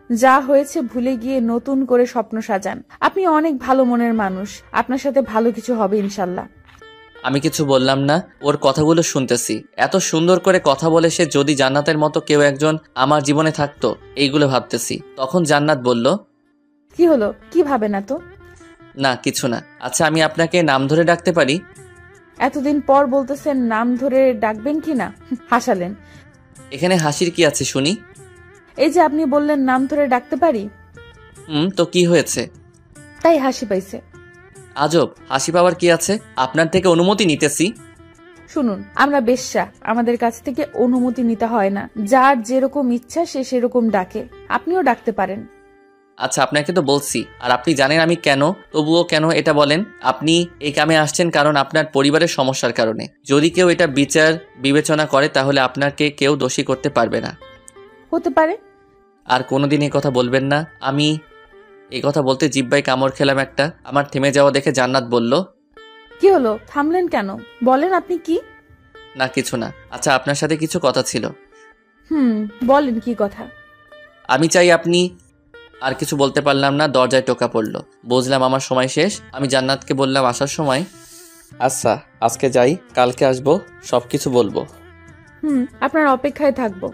যা হয়েছে ভুলে গিয়ে নতুন করে স্বপ্ন সাজান। আপনি অনেক ভালো মনের মানুষ, আপনার সাথে ভালো কিছু হবে ইনশাল্লাহ। আমি কিছু বললাম না, ওর কথাগুলো শুনতেছি। এত সুন্দর করে কথা বলে সে যদি জান্নাতের মতো কেউ একজন আমার জীবনে থাকতো, এইগুলো ভাবতেছি। তখন জান্নাত বলল, কি হলো, কি ভাবে না তো? না কিছু না। আচ্ছা আমি আপনাকে নাম ধরে ডাকতে পারি? এতদিন পর বলতেছেন নাম ধরে ডাকবেন কি না? হাসালেন। এখানে হাসির কি আছে শুনি? এই যে আপনি বললেন নাম ধরে ডাকতে পারি। তো কি হয়েছে? তাই হাসি পাইছে। আজব, হাসি পাওয়ার কি আছে? আপনার থেকে অনুমতি নিতেছি। শুনুন, আমরা বেশ্যা, আমাদের কাছ থেকে অনুমতি নিতে হয় না। যার যেরকম ইচ্ছা সে সেরকম ডাকে, আপনিও ডাকতে পারেন। আচ্ছা আপনাকে তো বলছি, আর আপনি জানেন আমি কেন, তবুও কেন এটা বলেন? আপনি এই কামে আসছেন কারণ আপনার পরিবারের সমস্যার কারণে। যদি কেউ এটা বিচার বিবেচনা করে তাহলে আপনাকে কেউ দোষী করতে পারবে না। হতে পারে। আর কোনোদিন এই কথা বলবেন না। আমি এই কথা বলতে জিব্বায় কামড় খেলাম একটা। আমার থেমে যাওয়া দেখে জান্নাত বলল, কি হলো, থামলেন কেন? বলেন আপনি কি? না কিছু না। আচ্ছা আপনার সাথে কিছু কথা ছিল। বলেন কি কথা? আমি চাই আপনি। আর কিছু বলতে পারলাম না, দরজায় টোকা পড়ল। বুঝলাম আমার সময় শেষ। আমি জান্নাতকে বললাম আসার সময়, আচ্ছা আজকে যাই, কালকে আসবো, সবকিছু বলবো। আপনার অপেক্ষায় থাকবো।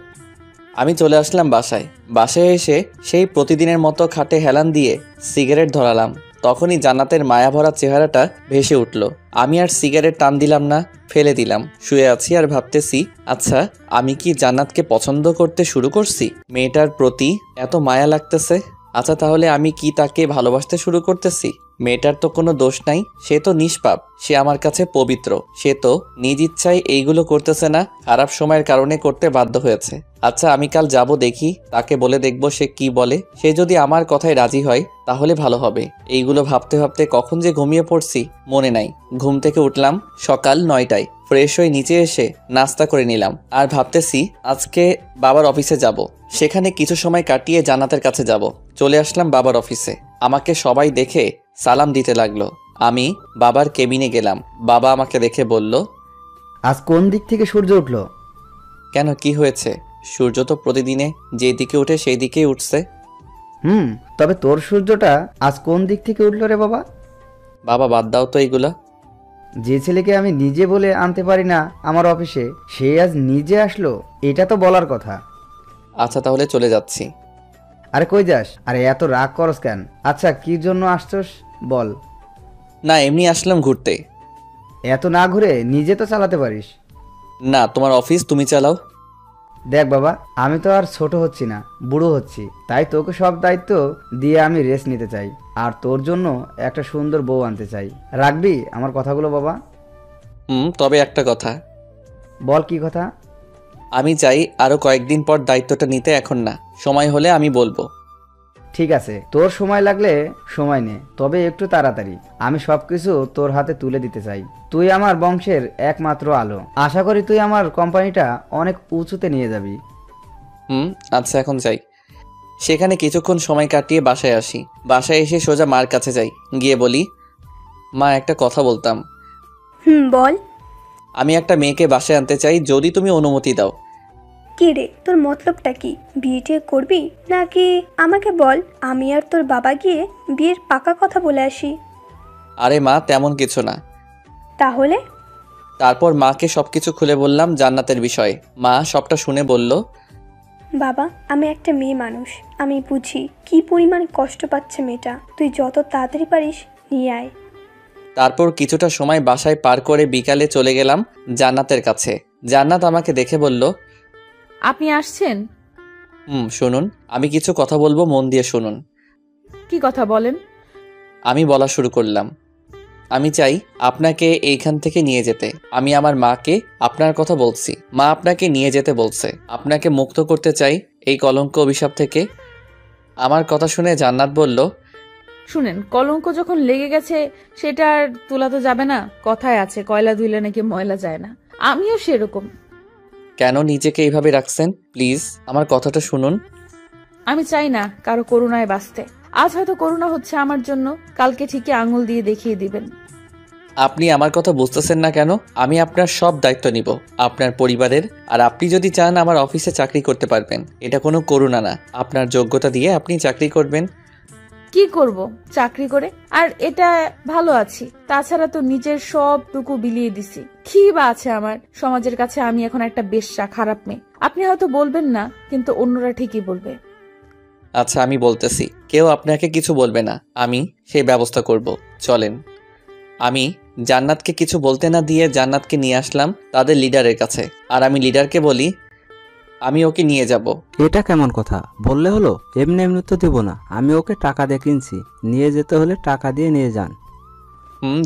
আমি চলে আসলাম বাসায়। বাসায় এসে সেই প্রতিদিনের মতো খাটে হেলান দিয়ে সিগারেট ধরালাম। তখনই জান্নাতের মায়া ভরা চেহারাটা ভেসে উঠল। আমি আর সিগারেট টান দিলাম না, ফেলে দিলাম। শুয়ে আছি আর ভাবতেছি, আচ্ছা আমি কি জান্নাতকে পছন্দ করতে শুরু করছি? মেয়েটার প্রতি এত মায়া লাগতেছে। আচ্ছা তাহলে আমি কি তাকে ভালোবাসতে শুরু করতেছি? মেয়েটার তো কোনো দোষ নাই, সে তো নিষ্পাপ, সে আমার কাছে পবিত্র। সে তো নিজ ইচ্ছায় এইগুলো করতেছে না, খারাপ সময়ের কারণে করতে বাধ্য হয়েছে। আচ্ছা আমি কাল যাব, দেখি তাকে বলে দেখব সে কি বলে। সে যদি আমার কথায় রাজি হয় তাহলে ভালো হবে। এইগুলো ভাবতে ভাবতে কখন যে ঘুমিয়ে পড়ছি মনে নাই। ঘুম থেকে উঠলাম সকাল 9টায়। ফ্রেশ হয়ে নিচে এসে নাস্তা করে নিলাম। আর ভাবতেছি আজকে বাবার অফিসে যাব, সেখানে কিছু সময় কাটিয়ে জান্নাতের কাছে যাব। চলে আসলাম বাবার অফিসে। আমাকে সবাই দেখে সালাম দিতে লাগলো। আমি বাবার কেবিনে গেলাম। বাবা আমাকে দেখে বলল, আজ কোন দিক থেকে সূর্য উঠলো? কেন কি হয়েছে? সূর্য তো প্রতিদিনে যেই দিকে উঠে সেই দিকেই উঠছে। তবে তোর সূর্যটা আজ কোন দিক থেকে উঠলো রে বাবা? বাবা বাদ দাও তো এইগুলা। যে ছেলেকে আমি নিজে বলে আনতে পারি না আমার অফিসে, সে আজ নিজে আসলো, এটা তো বলার কথা। আচ্ছা তাহলে চলে যাচ্ছি। আরে কই যাস? আরে এত রাগ করস কেন? আচ্ছা কি জন্য আসছস বল। না এমনি আসলাম ঘুরতে। এত না ঘুরে নিজে তো চালাতে পারিস। না তোমার অফিস তুমি চালাও। দেখ বাবা, আমি তো আর ছোট হচ্ছি না, বুড়ো হচ্ছি, তাই তোকে সব দায়িত্ব দিয়ে আমি রেস্ট নিতে চাই, আর তোর জন্য একটা সুন্দর বউ আনতে চাই। রাখবি আমার কথাগুলো বাবা? তবে একটা কথা। বল কি কথা? আমি চাই আরো কয়েকদিন পর দায়িত্বটা নিতে, এখন না, সময় হলে আমি বলবো। ঠিক আছে, তোর সময় লাগলে সময় নে, তবে একটু তাড়াতাড়ি। আমি সবকিছু তোর হাতে তুলে দিতে চাই। তুই আমার বংশের একমাত্র আলো। আশা করি তুই আমার কোম্পানিটা অনেক উঁচুতে নিয়ে যাবি। আচ্ছা এখন যাই। সেখানে কিছুক্ষণ সময় কাটিয়ে বাসায় আসি। বাসায় এসে সোজা মার কাছে যাই, গিয়ে বলি, মা একটা কথা বলতাম। বল। আমি একটা মেয়েকে বাসায় আনতে চাই, যদি তুমি অনুমতি দাও। কি রে, তোর মতলবটা কি? বিয়ে করবি নাকি আমাকে বল, আমি আর তোর বাবা গিয়ে বিয়ের পাকা কথা বলে আসি। আরে মা তেমন কিছু না। তাহলে? তারপর মাকে সবকিছু খুলে বললাম জান্নাতের বিষয়ে। মা সবটা শুনে বলল, বাবা, আমি একটা মেয়ে মানুষ, আমি বুঝি কি পরিমাণ কষ্ট পাচ্ছে মেয়েটা। তুই যত তাড়াতাড়ি পারিস নিয়ে আয়। তারপর কিছুটা সময় বাসায় পার করে বিকালে চলে গেলাম জান্নাতের কাছে। জান্নাত আমাকে দেখে বলল, আপনি আসছেন? শুনুন, আমি কিছু কথা বলবো, মন দিয়ে শুনুন। কি কথা বলেন? আমি বলা শুরু করলাম, আমি চাই আপনাকে এইখান থেকে নিয়ে যেতে। আমি আমার মাকে আপনার কথা বলছি, মা আপনাকে নিয়ে যেতে বলছে। আপনাকে মুক্ত করতে চাই এই কলঙ্ক অভিশাপ থেকে। আমার কথা শুনে জান্নাত বলল, শুনেন, কলঙ্ক যখন লেগে গেছে সেটা আর তোলা তো যাবে না। কথায় আছে, কয়লা ধুইলে নাকি ময়লা যায় না। আমিও সেরকম। কেন নিজেকে এইভাবে রাখছেন? প্লিজ আমার কথাটা শুনুন। আমি চাই না কারো করুণায় বাঁচতে। আজ হয়তো করুণা হচ্ছে আমার জন্য, কালকে ঠিকই আঙুল দিয়ে দেখিয়ে দিবেন। আপনি আমার কথা বুঝতেছেন না কেন? আমি আপনার সব দায়িত্ব নিব, আপনার পরিবারের। আর আপনি যদি চান আমার অফিসে চাকরি করতে পারবেন। এটা কোনো করুণা না, আপনার যোগ্যতা দিয়ে আপনি চাকরি করবেন। কি করব চাকরি করে? আর এটা ভালো আছি, তাছাড়া তো নিজের সবটুকু বিলিয়ে দিছি। কি বা আছে আমার? সমাজের কাছে আমি এখন একটা বেশ্যা, খারাপ মেয়ে। আপনি হয়তো বলবেন না, কিন্তু অন্যরা ঠিকই বলবে। আচ্ছা আমি বলতেছি, কেউ আপনাকে কিছু বলবে না, আমি সেই ব্যবস্থা করব। চলেন। আমি জান্নাতকে কিছু বলতে না দিয়ে জান্নাতকে নিয়ে আসলাম তাদের লিডারের কাছে। আর আমি লিডারকে বলি, আমি ওকে নিয়ে যাব। এটা কেমন কথা? বললে হলো? এমনি এমনি তো দেবো না, আমি ওকে টাকা দিয়ে কিনছি। নিয়ে যেতে হলে টাকা দিয়ে নিয়ে যান।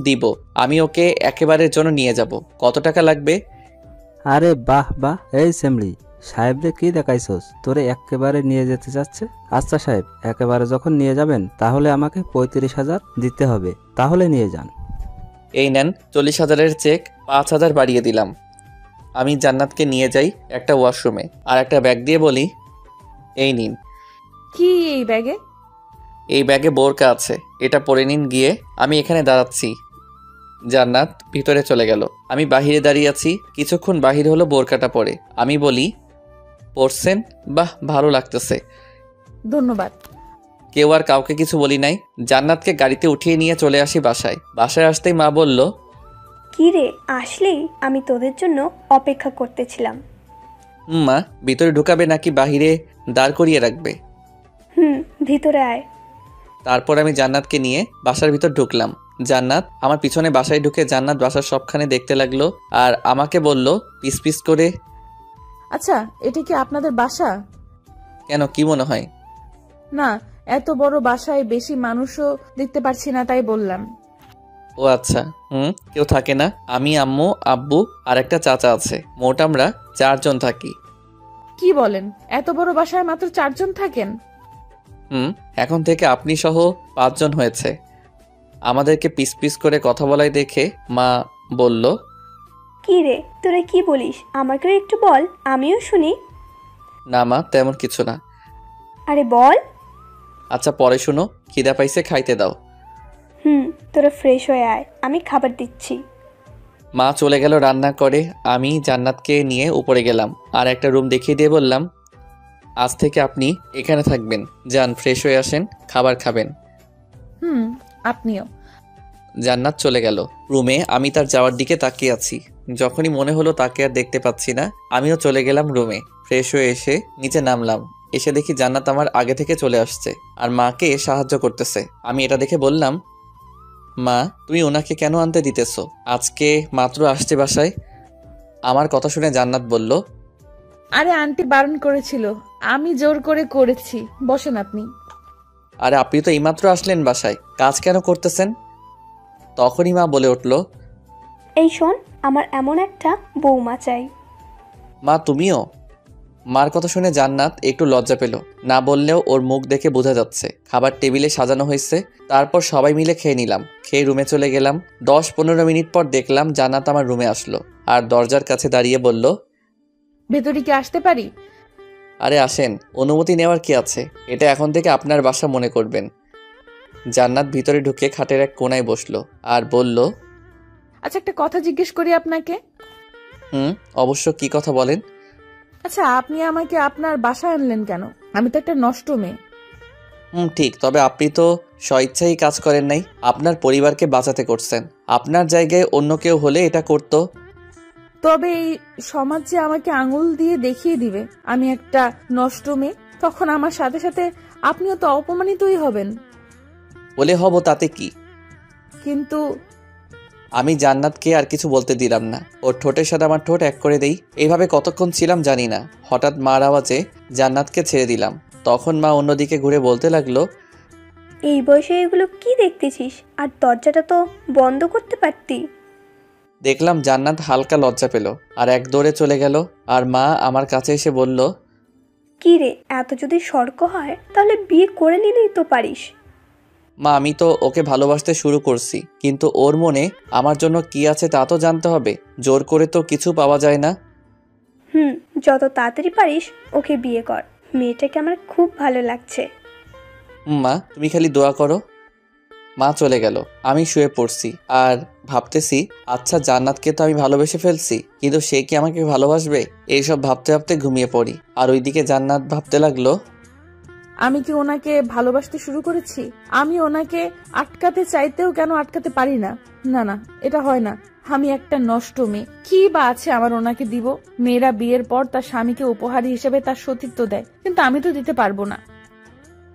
দিব। আমি ওকে একেবারের জন্য নিয়ে যাব। কত টাকা লাগবে? আরে বাহ বাহ, এই সেমলি সাহেবরে কি দেখাইছস? তোরে একেবারে নিয়ে যেতে চাচ্ছে। আচ্ছা সাহেব, একেবারে যখন নিয়ে যাবেন তাহলে আমাকে 35,000 দিতে হবে, তাহলে নিয়ে যান। এই নেন 40,000-এর চেক, 5,000 বাড়িয়ে দিলাম। আমি জান্নাতকে নিয়ে যাই একটা ওয়াশরুমে, আর একটা ব্যাগ দিয়ে বলি, এই নিন। কি এই ব্যাগে? এই ব্যাগে বোরকা আছে, এটা পরে নিন গিয়ে। আমি এখানে দাঁড়াচ্ছি। জান্নাত ভিতরে চলে গেল, আমি বাহিরে দাঁড়িয়ে আছি। কিছুক্ষণ বাহির হলো বোরকাটা পরে। আমি বলি, পরছেন? বাহ, ভালো লাগতেছে। ধন্যবাদ। কেউ আর কাউকে কিছু বলি নাই। জান্নাতকে গাড়িতে উঠিয়ে নিয়ে চলে আসি বাসায়। বাসায় আসতেই মা বলল, কি রে, আসলেই? আমি তোদের জন্য অপেক্ষা করতেছিলাম। মা ভিতরে ঢুকাবে নাকি বাহিরে দাঁড় করিয়ে রাখবে? ভিতরে আয়। তারপর আমি জান্নাতকে নিয়ে বাসার ভিতর ঢুকলাম। জান্নাত আমার পিছনে বাসায় ঢুকে জান্নাত বাসার সবখানে দেখতে লাগলো, আর আমাকে বলল পিস পিস করে, আচ্ছা, এটা কি আপনাদের বাসা? কেন, কি মনে হয়? না, এত বড় বাসায় বেশি মানুষও দেখতে পারছি না, তাই বললাম। ও আচ্ছা, কেউ থাকে না। আমি, আম্মু, আব্বু আর একটা চাচা আছে। মোট আমরা 4 জন থাকি। কি বলেন? এত বড় বাসায় মাত্র 4 জন থাকেন? এখন থেকে আপনি সহ 5 জন হয়েছে। আমাদেরকে পিস পিস করে কথা বলায় দেখে মা বলল, কি রে, তোরা কি বলিস? আমাকেও একটু বল, আমিও শুনি। না মা, তেমন কিছু না। আরে বল। আচ্ছা পরে শুনো, খিদা পাইছে, খাইতে দাও। তোরা ফ্রেশ হয়ে আয়, আমি খাবার দিচ্ছি। মা চলে গেল রান্না করে। আমি জান্নাতকে নিয়ে উপরে গেলাম, আর একটা রুম দেখিয়ে দিয়ে বললাম, আজ থেকে আপনি এখানে থাকবেন। যান, ফ্রেশ হয়ে আসেন, খাবার খাবেন। আপনিও। জান্নাত চলে গেল রুমে। আমি তার যাওয়ার দিকে তাকিয়ে আছি। যখনই মনে হলো তাকে আর দেখতে পাচ্ছি না, আমিও চলে গেলাম রুমে। ফ্রেশ হয়ে এসে নিচে নামলাম। এসে দেখি জান্নাত আমার আগে থেকে চলে আসছে আর মাকে সাহায্য করতেছে। আমি এটা দেখে বললাম, মা তুমি ওনাকে কেন আনতে দিতেছো? আজকে মাত্র আসছে বাসায়। আমার কথা শুনে জান্নাত বলল, আরে আন্টি বারণ করেছিল, আমি জোর করে করেছি। বসেন আপনি। আরে আপনি তো এইমাত্র আসলেন বাসায়, কাজ কেন করতেছেন? তখনই মা বলে উঠল, এই শোন, আমার এমন একটা বৌমা চাই। মা তুমিও? মার কথা শুনে জান্নাত একটু লজ্জা পেল। না বললেও ওর মুখ দেখে বোঝা যাচ্ছে। খাবার টেবিলে সাজানো হয়েছে, তারপর সবাই মিলে খেয়ে নিলাম। খেয়ে রুমে চলে গেলাম। 10-15 মিনিট পর দেখলাম জান্নাত আমার রুমে আসলো আর দরজার কাছে দাঁড়িয়ে বলল, ভেতরে কি আসতে পারি? আরে আসেন, অনুমতি নেওয়ার কি আছে? এটা এখন থেকে আপনার বাসা মনে করবেন। জান্নাত ভিতরে ঢুকে খাটের এক কোনায় বসলো আর বলল, আচ্ছা একটা কথা জিজ্ঞেস করি আপনাকে। অবশ্য, কি কথা বলেন। আচ্ছা আপনি আমাকে আপনার বাসায় আনলেন কেন? আমি তো একটা নষ্ট মেয়ে। ঠিক, তবে আপনি তো স্বইচ্ছাই কাজ করেন নাই, আপনার পরিবারকে বাঁচাতে করছেন। আপনার জায়গায় অন্য কেউ হলে এটা করতো। তবে এই সমাজ যে আমাকে আঙুল দিয়ে দেখিয়ে দিবে আমি একটা নষ্ট মেয়ে, তখন আমার সাথে সাথে আপনিও তো অপমানিতই হবেন। বলে হব তাতে কি? কিন্তু আমি জান্নাতকে আর কিছু বলতে দিলাম না। ওর ঠোঁটের সাথে আমার ঠোঁট এক করে দেই। এইভাবে কতক্ষণ ছিলাম জানি না। হঠাৎ মার আওয়াজে জান্নাতকে ছেড়ে দিলাম। তখন মা অন্যদিকে ঘুরে বলতে লাগলো, এই বয়সে এগুলো কি দেখতেছিস? আর দরজাটা তো বন্ধ করতে পারতি। দেখলাম জান্নাত হালকা লজ্জা পেল আর এক দৌড়ে চলে গেল। আর মা আমার কাছে এসে বলল, কি রে, এত যদি সর্ক হয় তাহলে বিয়ে করে নিলেই তো পারিস। মা আমি তো ওকে ভালোবাসতে শুরু করছি, কিন্তু ওর মনে আমার জন্য কি আছে তা তো জানতে হবে। জোর করে তো কিছু পাওয়া যায় না। যত তাড়াতাড়ি পারিস ওকে বিয়ে কর। মেয়েটাকে আমার খুব ভালো লাগছে। মা তুমি খালি দোয়া করো। মা চলে গেল। আমি শুয়ে পড়ছি আর ভাবতেছি, আচ্ছা জান্নাতকে তো আমি ভালোবেসে ফেলছি, কিন্তু সে কি আমাকে ভালোবাসবে? এইসব ভাবতে ভাবতে ঘুমিয়ে পড়ি। আর ওইদিকে জান্নাত ভাবতে লাগলো, আমি কি ওনাকে ভালোবাসতে শুরু করেছি? আমি ওনাকে আটকাতে চাইতেও কেন আটকাতে পারি না? না না, এটা হয় না। আমি একটা নষ্ট মেয়ে। কি বা আছে আমার ওনাকে দিব? মেয়েরা বিয়ের পর তার স্বামীকে উপহার হিসেবে তার সতীত্ব দেয়, কিন্তু আমি তো দিতে পারবো না।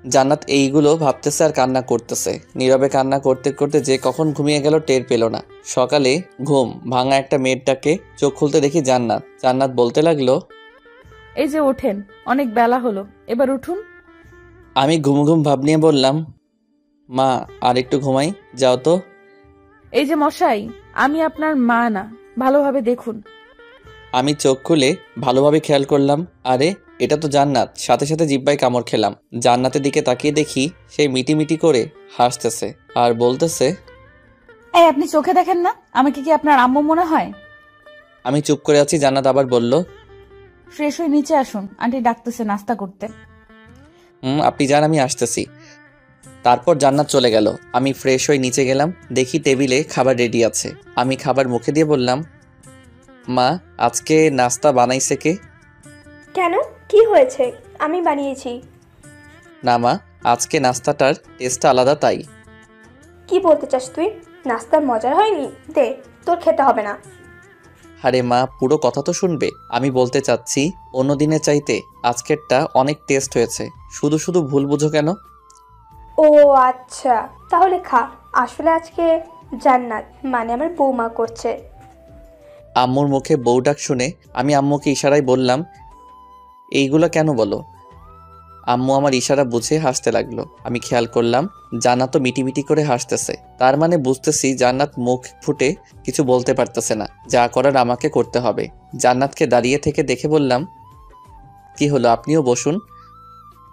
জান্নাত এইগুলো ভাবতেছে আর কান্না করতেছে। নীরবে কান্না করতে করতে যে কখন ঘুমিয়ে গেল টের পেল না। সকালে ঘুম ভাঙা একটা মেয়েটাকে চোখ খুলতে দেখি জান্নাত বলতে লাগলো, এই যে ওঠেন, অনেক বেলা হলো, এবার উঠুন। আমি ঘুম ঘুম ভাব নিয়ে বললাম, মা আর একটু ঘুমাই, যাও তো। এই যে মশাই, আমি আপনার মা না, ভালোভাবে দেখুন। আমি চোখ খুলে ভালোভাবে খেয়াল করলাম, আরে এটা তো জান্নাত। সাথে সাথে জিব্বায় কামড় খেলাম। জান্নাতের দিকে তাকিয়ে দেখি সে মিটিমিটি করে হাসতেছে আর বলতেছে, এই আপনি চোখে দেখেন না? আমাকে কি আপনার আম্মু মনে হয়? আমি চুপ করে আছি। জান্নাত আবার বলল, ফ্রেশ হয়ে নিচে আসুন, আন্টি ডাকতেছে নাস্তা করতে। আপনি যান, আমি আসতেছি। তারপর জান্নাত চলে গেল। আমি ফ্রেশ হয়ে নিচে গেলাম। দেখি টেবিলে খাবার রেডি আছে। আমি খাবার মুখে দিয়ে বললাম, মা আজকে নাস্তা বানাইছে কে? কেন, কি হয়েছে? আমি বানিয়েছি। না মা, আজকে নাস্তাটার টেস্টটা আলাদা তাই। কি বলতে চাস তুই? নাস্তার মজার হয়নি? দে, তোর খেতে হবে না। আরে মা, পুরো কথা তো শুনবে। আমি বলতে চাচ্ছি, অন্য দিনের চাইতে আজকেরটা অনেক টেস্ট হয়েছে। শুধু শুধু ভুল বুঝো কেন? ও আচ্ছা, তাহলে খা। আসলে আজকে জান্নাত মানে আমার বৌমা করছে। আম্মুর মুখে বউ ডাক শুনে আমি আম্মুকে ইশারায় বললাম, এইগুলো কেন বলো? আম্মু আমার ইশারা বুঝে হাসতে লাগলো। আমি খেয়াল করলাম জান্নাত তো মিটিমিটি করে হাসতেছে। তার মানে বুঝতেছি জান্নাত মুখ ফুটে কিছু বলতে পারতেছে না। যা করার আমাকে করতে হবে। জান্নাতকে দাঁড়িয়ে থেকে দেখে বললাম, কি হলো, আপনিও বসুন।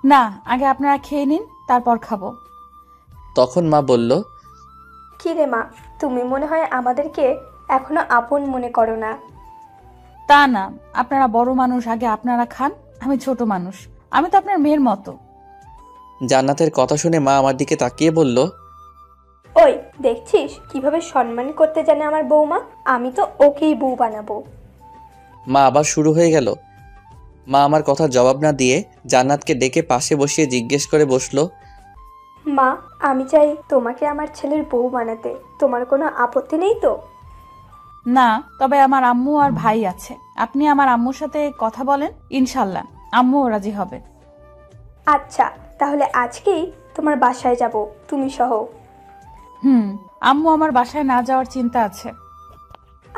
না, আগে আপনারা খেয়ে নিন, তারপর খাবো। তখন মা বলল, কি রে মা, তুমি মনে হয় আমাদেরকে এখনো আপন মনে করো না। তা না, আপনারা বড় মানুষ, আগে আপনারা খান। আমি ছোট মানুষ, আমি তো আপনার মেয়ের মতো। জান্নাতের কথা শুনে মা আমার দিকে তাকিয়ে বলল, ওই দেখছিস কিভাবে সম্মান করতে জানে আমার বৌমা? আমি তো ওকেই বউ বানাবো। মা আবার শুরু হয়ে গেল। মা আমার কথার জবাব না দিয়ে জান্নাতকে ডেকে পাশে বসিয়ে জিজ্ঞেস করে বসলো, মা, আমি চাই তোমাকে আমার ছেলের বউ বানাতে। তোমার কোনো আপত্তি নেই তো? না, তবে আমার আম্মু আর ভাই আছে। আপনি আমার আম্মুর সাথে কথা বলেন, ইনশাল্লাহ আম্মুও রাজি হবে। আচ্ছা, তাহলে আজকেই তোমার বাসায় যাব, তুমি সহ। আম্মু আমার বাসায় না যাওয়ার চিন্তা আছে।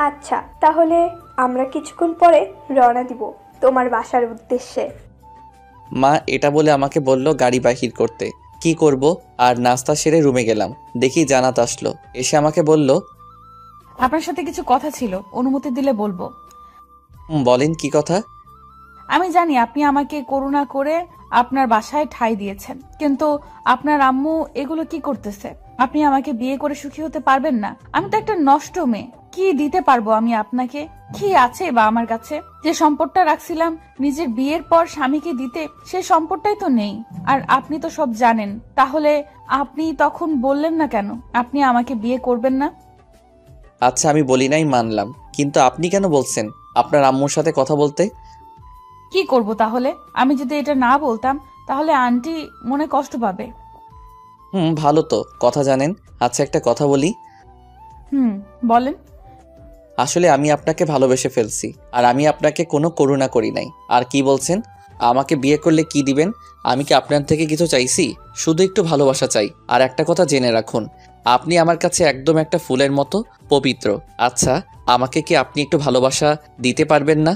আচ্ছা, তাহলে আমরা কিছুক্ষণ পরে রওনা দিব তোমার বাসার উদ্দেশ্যে। মা এটা বলে আমাকে বলল গাড়ি বাহির করতে। কি করব? আর নাস্তা সেরে রুমে গেলাম, দেখি জান্নাত আসলো। এসে আমাকে বলল, আপনার সাথে কিছু কথা ছিল, অনুমতি দিলে বলবো। বলেন কি কথা? আমি জানি আপনি আমাকে করুণা করে আপনার বাসায় ঠাঁই দিয়েছেন, কিন্তু আপনার আম্মু এগুলো কি করতেছে? আপনি আমাকে বিয়ে করে সুখী হতে পারবেন না? আমি তো একটা নষ্ট মেয়ে, কি দিতে পারবো আমি আপনাকে? কি আছে বা আমার কাছে? যে সম্পদটা রাখছিলাম নিজের বিয়ের পর স্বামীকে দিতে, সে সম্পদটাই তো নেই। আর আপনি তো সব জানেন, তাহলে আপনি তখন বললেন না কেন আপনি আমাকে বিয়ে করবেন না? আচ্ছা আমি বলি নাই মানলাম, কিন্তু আপনি কেন বলছেন আপনার আম্মুর সাথে কথা বলতে? কি করব তাহলে? আমি যদি এটা না বলতাম তাহলে আন্টি মনে কষ্ট পাবে। ভালো তো, কথা জানেন। আচ্ছা একটা কথা বলি। বলেন। আসলে আমি আপনাকে ভালোবেসে ফেলছি, আর আমি আপনাকে কোনো করুণা করি নাই। আর কি বলছেন আমাকে বিয়ে করলে কি দিবেন? আমি কি আপনার থেকে কিছু চাইছি? শুধু একটু ভালোবাসা চাই। আর একটা কথা জেনে রাখুন, আপনি আমার কাছে একদম একটা ফুলের মতো পবিত্র। আচ্ছা আমাকে কি আপনি একটু ভালোবাসা দিতে পারবেন না?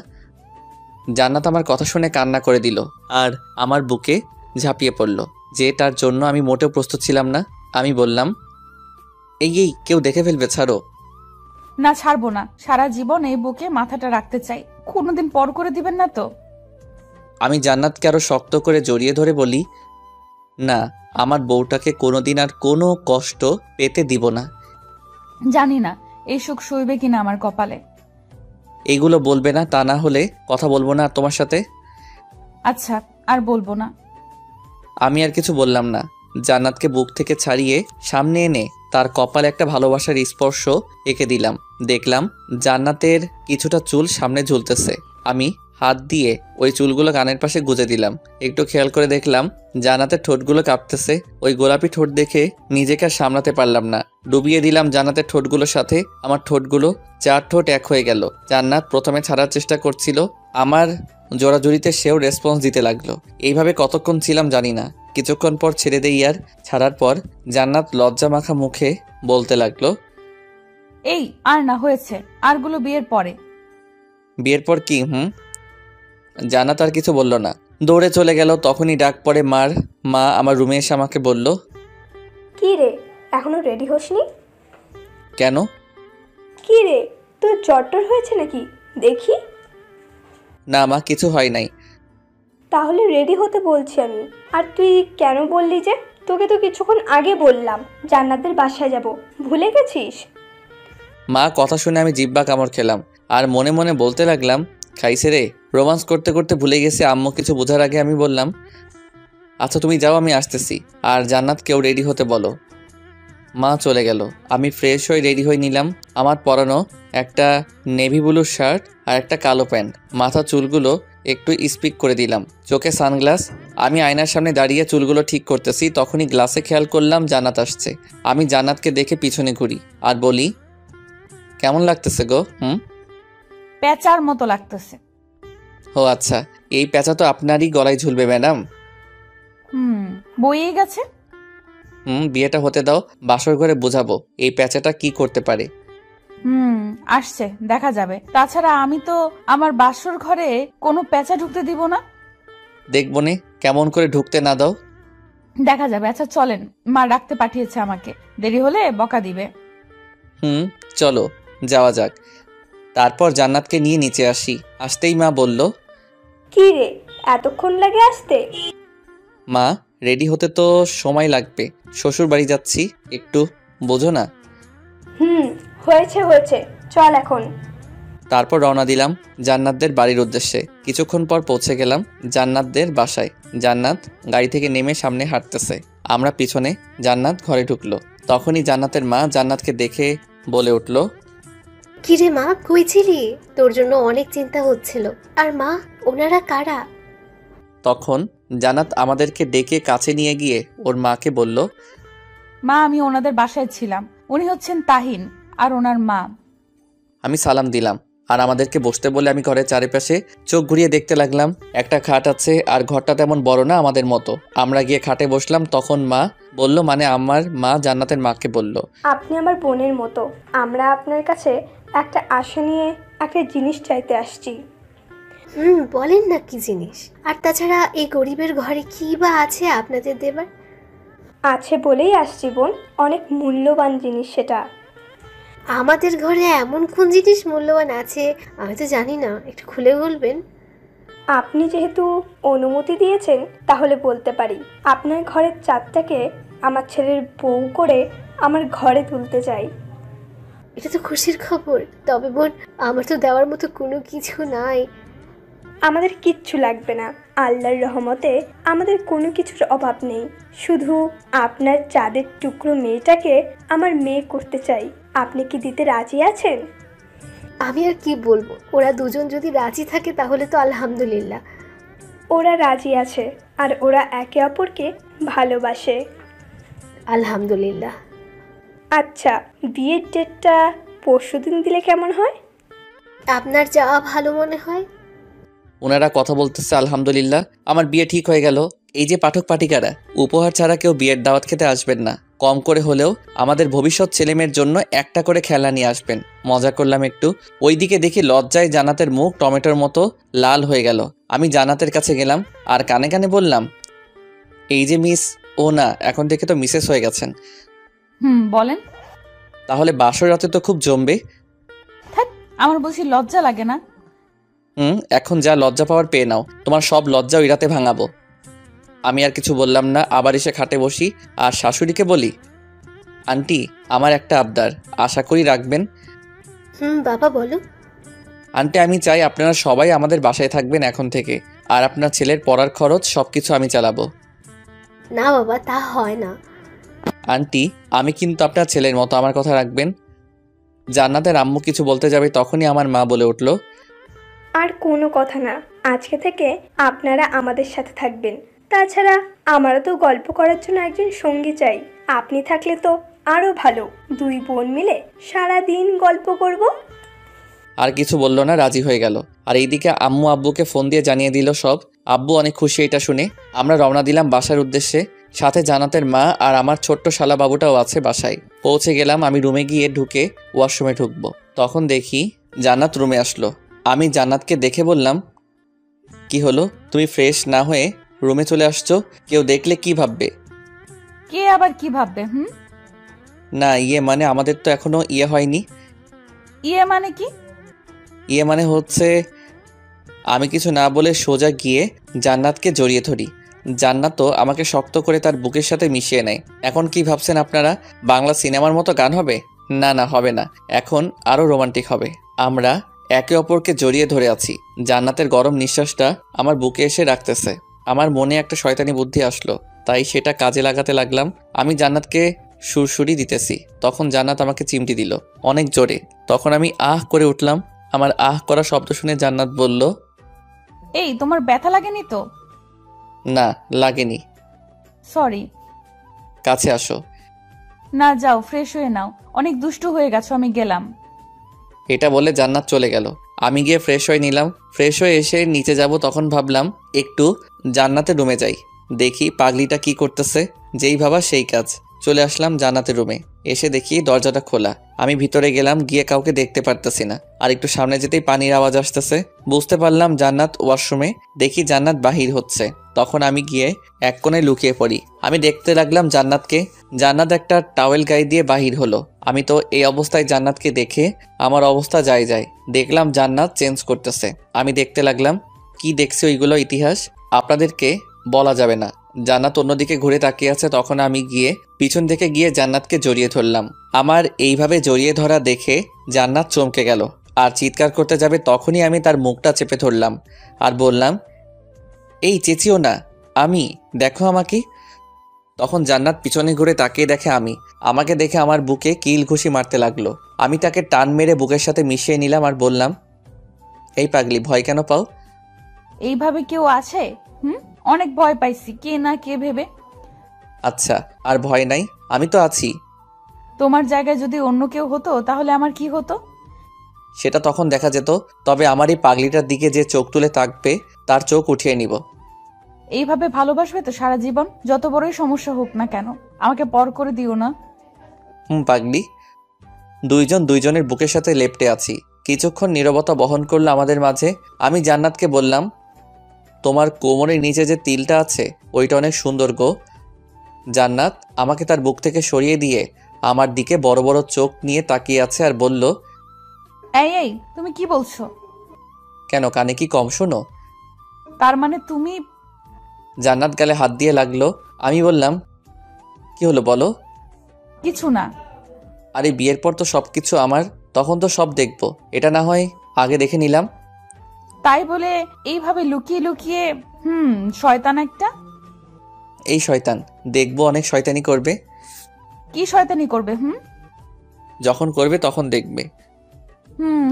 জান্নাত আমার কথা শুনে কান্না করে দিল আর আমার বুকে ঝাঁপিয়ে পড়ল, যে তার জন্য আমি মোটেও প্রস্তুত ছিলাম না। আমি বললাম, এই কেউ দেখে ফেলবে, ছাড়ো। না, ছাড়বো না। সারা জীবন এই বুকে মাথাটা রাখতে চাই। কোনোদিন পর করে দিবেন না তো? আমি জান্নাতকে আরো শক্ত করে জড়িয়ে ধরে বলি, না, আমার বউটাকে কোনোদিন আর কোনো কষ্ট পেতে দিব না। জানি না এই সুখ সইবে কিনা আমার কপালে। এইগুলো বলবে না, তা না হলে কথা বলবো না আর তোমার সাথে। আচ্ছা, আর বলবো না। আমি আর কিছু বললাম না। জান্নাতকে বুক থেকে ছাড়িয়ে সামনে এনে তার কপালে একটা ভালোবাসার স্পর্শ এঁকে দিলাম। দেখলাম জান্নাতের কিছুটা চুল সামনে ঝুলতেছে। আমি হাত দিয়ে ওই চুলগুলো কানের পাশে গুজে দিলাম। একটু খেয়াল করে দেখলাম জান্নাতের ঠোঁটগুলো কাঁপতেছে। ওই গোলাপি ঠোঁট দেখে নিজেকে আর সামলাতে পারলাম না, ডুবিয়ে দিলাম জান্নাতের ঠোঁটগুলোর সাথে। আমার ঠোঁটগুলো 4 ঠোঁট এক হয়ে গেল। জান্নাত প্রথমে ছাড়ার চেষ্টা করছিল, আমার জোড়াজুড়িতে সেও রেসপন্স দিতে লাগলো। এইভাবে কতক্ষণ ছিলাম জানি না। কিছুক্ষণ পর ছেড়ে দেই। আর ছাড়ার পর জান্নাত লজ্জা মাখা মুখে বলতে লাগলো, এই আর না, হয়েছে। আরগুলো বিয়ের পরে। বিয়ের পর কি? জান্নাত আর কিছু বলল না, দৌড়ে চলে গেল। তখনই ডাক পড়ে মার। মা আমার রুমে এসে আমাকে বলল, কি রে, এখনো রেডি হসনি? কেন? কি রে, তোর জ্বর হয়েছে নাকি? দেখি। না মা, কিছু হয় নাই। তাহলে রেডি হতে বলছি আমি। আর তুই কেন বললি যে? তোকে তো কিছুক্ষণ আগে বললাম জান্নাতের বাসায় যাব, ভুলে গেছিস? মা কথা শুনে আমি জিব্বা কামড় খেলাম আর মনে মনে বলতে লাগলাম, খাইছে রে। রোমান্স করতে করতে ভুলে গেছে। আম্মু কিছু বোঝার আগে আমি বললাম, আচ্ছা তুমি যাও, আমি আসতেছি। আর জান্নাতকেও রেডি হতে বলো। মা চলে গেল। আমি ফ্রেশ হয়ে রেডি হয়ে নিলাম। আমার পরানো একটা নেভি ব্লু শার্ট আর একটা কালো প্যান্ট। মাথা চুলগুলো একটু স্পিক করে দিলাম, চোখে সানগ্লাস। আমি আয়নার সামনে দাঁড়িয়ে চুলগুলো ঠিক করতেছি। তখনই গ্লাসে খেয়াল করলাম জান্নাত আসছে। আমি জান্নাতকে দেখে পিছনে ঘুরি আর বলি, কেমন লাগতেছে গো? পেঁচার মতো লাগতেছে। ও আচ্ছা, এই পেঁচা তো আপনারই গলায় ঝুলবে ম্যাডাম। বইয়ে গেছে। বিয়েটা হতে দাও, বাসর ঘরে বোঝাবো এই পেঁচাটা কি করতে পারে। আসছে, দেখা যাবে। তাছাড়া আমি তো আমার বাসর ঘরে কোনো পেঁচা ঢুকতে দিব না। দেখবো নে কেমন করে ঢুকতে না দাও। দেখা যাবে। আচ্ছা চলেন, মা ডাকতে পাঠিয়েছে আমাকে, দেরি হলে বকা দিবে। চলো যাওয়া যাক। তারপর জান্নাতকে নিয়ে নিচে আসি। আসতেই মা বলল, কি রে, এতক্ষণ লাগে আসতে? মা রেডি হতে তো সময় লাগবে, শ্বশুর বাড়ি যাচ্ছি, একটু বোঝো না। হয়েছে হয়েছে, চল এখন। তারপর রওনা দিলাম জান্নাতদের বাড়ির উদ্দেশ্যে। কিছুক্ষণ পর পৌঁছে গেলাম জান্নাতদের বাসায়। জান্নাত গাড়ি থেকে নেমে সামনে হাঁটতেছে, আমরা পিছনে। জান্নাত ঘরে ঢুকলো। তখনই জান্নাতের মা জান্নাতকে দেখে বলে উঠল, কিরে মা, কই ছিলি? তোর জন্য অনেক চিন্তা হচ্ছিল। আর মা, ওনারা কারা? তখন জান্নাত আমাদেরকে ডেকে কাছে নিয়ে গিয়ে ওর মাকে বলল, মা, আমি ওনাদের বাসায় ছিলাম। উনি হচ্ছেন তাহিন আর ওনার মা। আমি সালাম দিলাম আর আমাদেরকে বসতে বলে আমি ঘরের চারিপাশে চোখ ঘুরিয়ে দেখতে লাগলাম। একটা খাট আছে আর ঘরটা তেমন বড় না আমাদের মতো। আমরা গিয়ে খাটে বসলাম, তখন মা বলল, মানে আমার মা জান্নাতের মাকে বলল, আপনি আমার বোনের মতো, আমরা আপনার কাছে একটা আশা নিয়ে একটা জিনিস চাইতে আসছি। বলেন না কি জিনিস? আর তাছাড়া এই গরিবের ঘরে কি বা আছে আপনাদের দেবার? আছে বলেই আসছি বোন, অনেক মূল্যবান জিনিস সেটা। আমাদের ঘরে এমন কোন জিনিস মূল্যবান আছে আমি তো জানি না, একটু খুলে বলবেন? আপনি যেহেতু অনুমতি দিয়েছেন তাহলে বলতে পারি, আপনার ঘরের চাঁদটাকে আমার ছেলের বউ করে আমার ঘরে তুলতে চাই। এটা তো খুশির খবর। তবে বোন, আমার তো দেওয়ার মতো কোনো কিছু নাই। আমাদের কিচ্ছু লাগবে না, আল্লাহর রহমতে আমাদের কোনো কিছুর অভাব নেই। শুধু আপনার চাঁদের টুকরো মেয়েটাকে আমার মেয়ে করতে চাই। আপনি কি দিতে রাজি আছেন? আমি আর কি বলবো, ওরা দুজন যদি রাজি থাকে তাহলে তো আলহামদুলিল্লাহ। ওরা রাজি আছে আর ওরা একে অপরকে ভালোবাসে। আলহামদুলিল্লাহ। আচ্ছা, বিয়ের ডেটটা পরশুদিন দিলে কেমন হয়? আপনার যা ভালো মনে হয়। ওনারা কথা বলতেছে, আলহামদুলিল্লাহ আমার বিয়ে ঠিক হয়ে গেল। এই যে পাঠক পাঠিকারা, উপহার ছাড়া কেউ বিয়ের দাওয়াত খেতে আসবেন না। কম করে হলেও আমাদের ভবিষ্যৎ ছেলেমেয়ের জন্য একটা করে খেলা নিয়ে আসবেন। মজা করলাম একটু। ওইদিকে দেখি লজ্জায় জান্নাতের মুখ টমেটোর মতো লাল হয়ে গেল। আমি জান্নাতের কাছে গেলাম আর কানে কানে বললাম, এই যে মিস, ও না, এখন থেকে তো মিসেস হয়ে গেছেন। বলেন। তাহলে বাসর রাতে তো খুব জমবে। আমার বলছি লজ্জা লাগে না? এখন যা লজ্জা পাওয়ার পেয়ে নাও, তোমার সব লজ্জা ওই রাতে ভাঙাবো। আমি আর কিছু বললাম না, আবার এসে খাটে বসি আর শাশুড়িকে বলি, আন্টি আমার একটা আবদার, আশা করি রাখবেন। বাবা বলো। আন্টি আমি চাই আপনারা সবাই আমাদের বাসায় থাকবেন এখন থেকে, আর আপনার ছেলের পড়ার খরচ সবকিছু আমি চালাবো। না বাবা, তা হয় না। আন্টি আমি কিন্তু আপনার ছেলের মতো, আমার কথা রাখবেন। জান্নাতের আম্মু কিছু বলতে যাবে তখনই আমার মা বলে উঠল, আর কোনো কথা না, আজকে থেকে আপনারা আমাদের সাথে থাকবেন। তাছাড়া আমারও তো গল্প করার জন্য একজন সঙ্গী চাই। আপনি থাকলে তো আরও ভালো, দুই বোন মিলে সারা দিন গল্প করব। আর কিছু বলল না, রাজি হয়ে গেল। আর এইদিকে আম্মু আব্বুকে ফোন দিয়ে জানিয়ে দিল সব। আব্বু অনেক খুশি এটা শুনে। আমরা রওনা দিলাম বাসার উদ্দেশ্যে। সাথে জান্নাতের মা আর আমার ছোট্ট শালা বাবুটাও আছে বাসায়। পৌঁছে গেলাম। আমি রুমে গিয়ে ঢুকে ওয়াশরুমে ঢুকবো, তখন দেখি জান্নাত রুমে আসলো। আমি জান্নাতকে দেখে বললাম, কি হলো, তুমি ফ্রেশ না হয়ে রুমে চলে আসছো? কেউ দেখলে কি ভাববে? কে আবার কি ভাববে? না মানে আমাদের তো এখনো হয়নি। মানে কি? মানে হচ্ছে, আমি কিছু না বলে সোজা গিয়ে জান্নাতকে জড়িয়ে ধরি। জান্নাত তো আমাকে শক্ত করে তার বুকের সাথে মিশিয়ে নেয়। এখন কি ভাবছেন আপনারা, বাংলা সিনেমার মতো গান হবে? না হবে না, এখন আরো রোমান্টিক হবে। আমরা একে অপরকে জড়িয়ে ধরে আছি। জান্নাতের গরম নিঃশ্বাসটা আমার বুকে এসে রাখতেছে। আমার মনে একটা শয়তানি বুদ্ধি আসলো, তাই সেটা কাজে লাগাতে লাগলাম। আমি জান্নাতকে সুরসুরি দিতেছি, তখন জান্নাত আমাকে চিমটি দিল অনেক জোরে। তখন আমি আহ করে উঠলাম। আমার আহ করা শব্দ শুনে জান্নাত বলল, এই তোমার ব্যথা লাগেনি তো? না লাগেনি। সরি। কাছে আসো। না যাও, ফ্রেশ হয়ে নাও, অনেক দুষ্টু হয়ে গেছো, আমি গেলাম। এটা বলে জান্নাত চলে গেল। আমি গিয়ে ফ্রেশ হয়ে নিলাম। ফ্রেশ হয়ে এসে নিচে যাব, তখন ভাবলাম একটু জান্নাতের রুমে যাই, দেখি পাগলিটা কি করতেছে। যেই ভাবা সেই কাজ। চলে আসলাম জান্নাতের রুমে। এসে দেখি দরজাটা খোলা। আমি ভিতরে গেলাম, গিয়ে কাউকে দেখতে পারতেছি না। আর একটু সামনে যেতেই পানির আওয়াজ আসতেছে। বুঝতে পারলাম জান্নাত ওয়াশরুমে। দেখি জান্নাত বাহির হচ্ছে। তখন আমি গিয়ে এক কোণে লুকিয়ে পড়ি। আমি দেখতে লাগলাম জান্নাতকে। জান্নাত একটা টাওয়েল গায়ে দিয়ে বাহির হলো। আমি তো এই অবস্থায় জান্নাতকে দেখে আমার অবস্থা যায়। দেখলাম জান্নাত চেঞ্জ করতেছে। আমি দেখতে লাগলাম। কি দেখছি ওইগুলো ইতিহাস আপনাদেরকে বলা যাবে না। জান্নাত অন্যদিকে ঘুরে তাকিয়ে আছে। তখন আমি গিয়ে পিছন থেকে গিয়ে জান্নাতকে জড়িয়ে ধরলাম। আমার এইভাবে জড়িয়ে ধরা দেখে জান্নাত চমকে গেল আর চিৎকার করতে যাবে, তখনই আমি তার মুখটা চেপে ধরলাম আর বললাম, এই চেঁচিও না, আমি, দেখো আমাকে। তখন জান্নাত পিছনে ঘুরে তাকিয়ে দেখে আমি। আমাকে দেখে আমার বুকে কিল ঘুষি মারতে লাগলো। আমি তাকে টান মেরে বুকের সাথে মিশিয়ে নিলাম আর বললাম, এই পাগলি, ভয় কেন পাও? এইভাবে কেউ আছে? অনেক ভয় পাইছি, কে না কে ভেবে। আচ্ছা, আর ভয় নাই, আমি তো আছি। তোমার জায়গায় যদি অন্য কেউ হতো তাহলে আমার কি হতো? সেটা তখন দেখা যেত। তবে আমার এই পাগলিটার দিকে যে চোখ তুলে তাকবে তার চোখ উঠিয়ে নিব। এইভাবে ভালোবাসবে তো সারা জীবন, যত বড়ই সমস্যা হোক না কেন। আমাকে পর করে দিও না। পাগলি। দুইজন দুইজনের বুকের সাথে লেপ্টে আছি। কিছুক্ষণ নীরবতা বহন করলো আমাদের মাঝে। আমি জান্নাতকে বললাম, তোমার কোমরের নিচে যে তিলটা আছে ওইটা অনেক সুন্দর গো। জান্নাত আমাকে তার বুক থেকে সরিয়ে দিয়ে আমার দিকে বড় বড় চোখ নিয়ে তাকিয়ে আছে আর বলল, এই এই তুমি কি বলছো? কেন, কানে কি কম শোনো? তার মানে তুমি? জান্নাত গালে হাত দিয়ে লাগলো। আমি বললাম, কি হলো বলো? কিছু না। আরে বিয়ের পর তো সবকিছু আমার, তখন তো সব দেখবো। এটা না হয় আগে দেখে নিলাম। তাই বলে এইভাবে লুকিয়ে লুকিয়ে? শয়তান একটা। এই শয়তান দেখবো অনেক শয়তানি করবে। কি শয়তানি করবে? যখন করবে তখন দেখবে।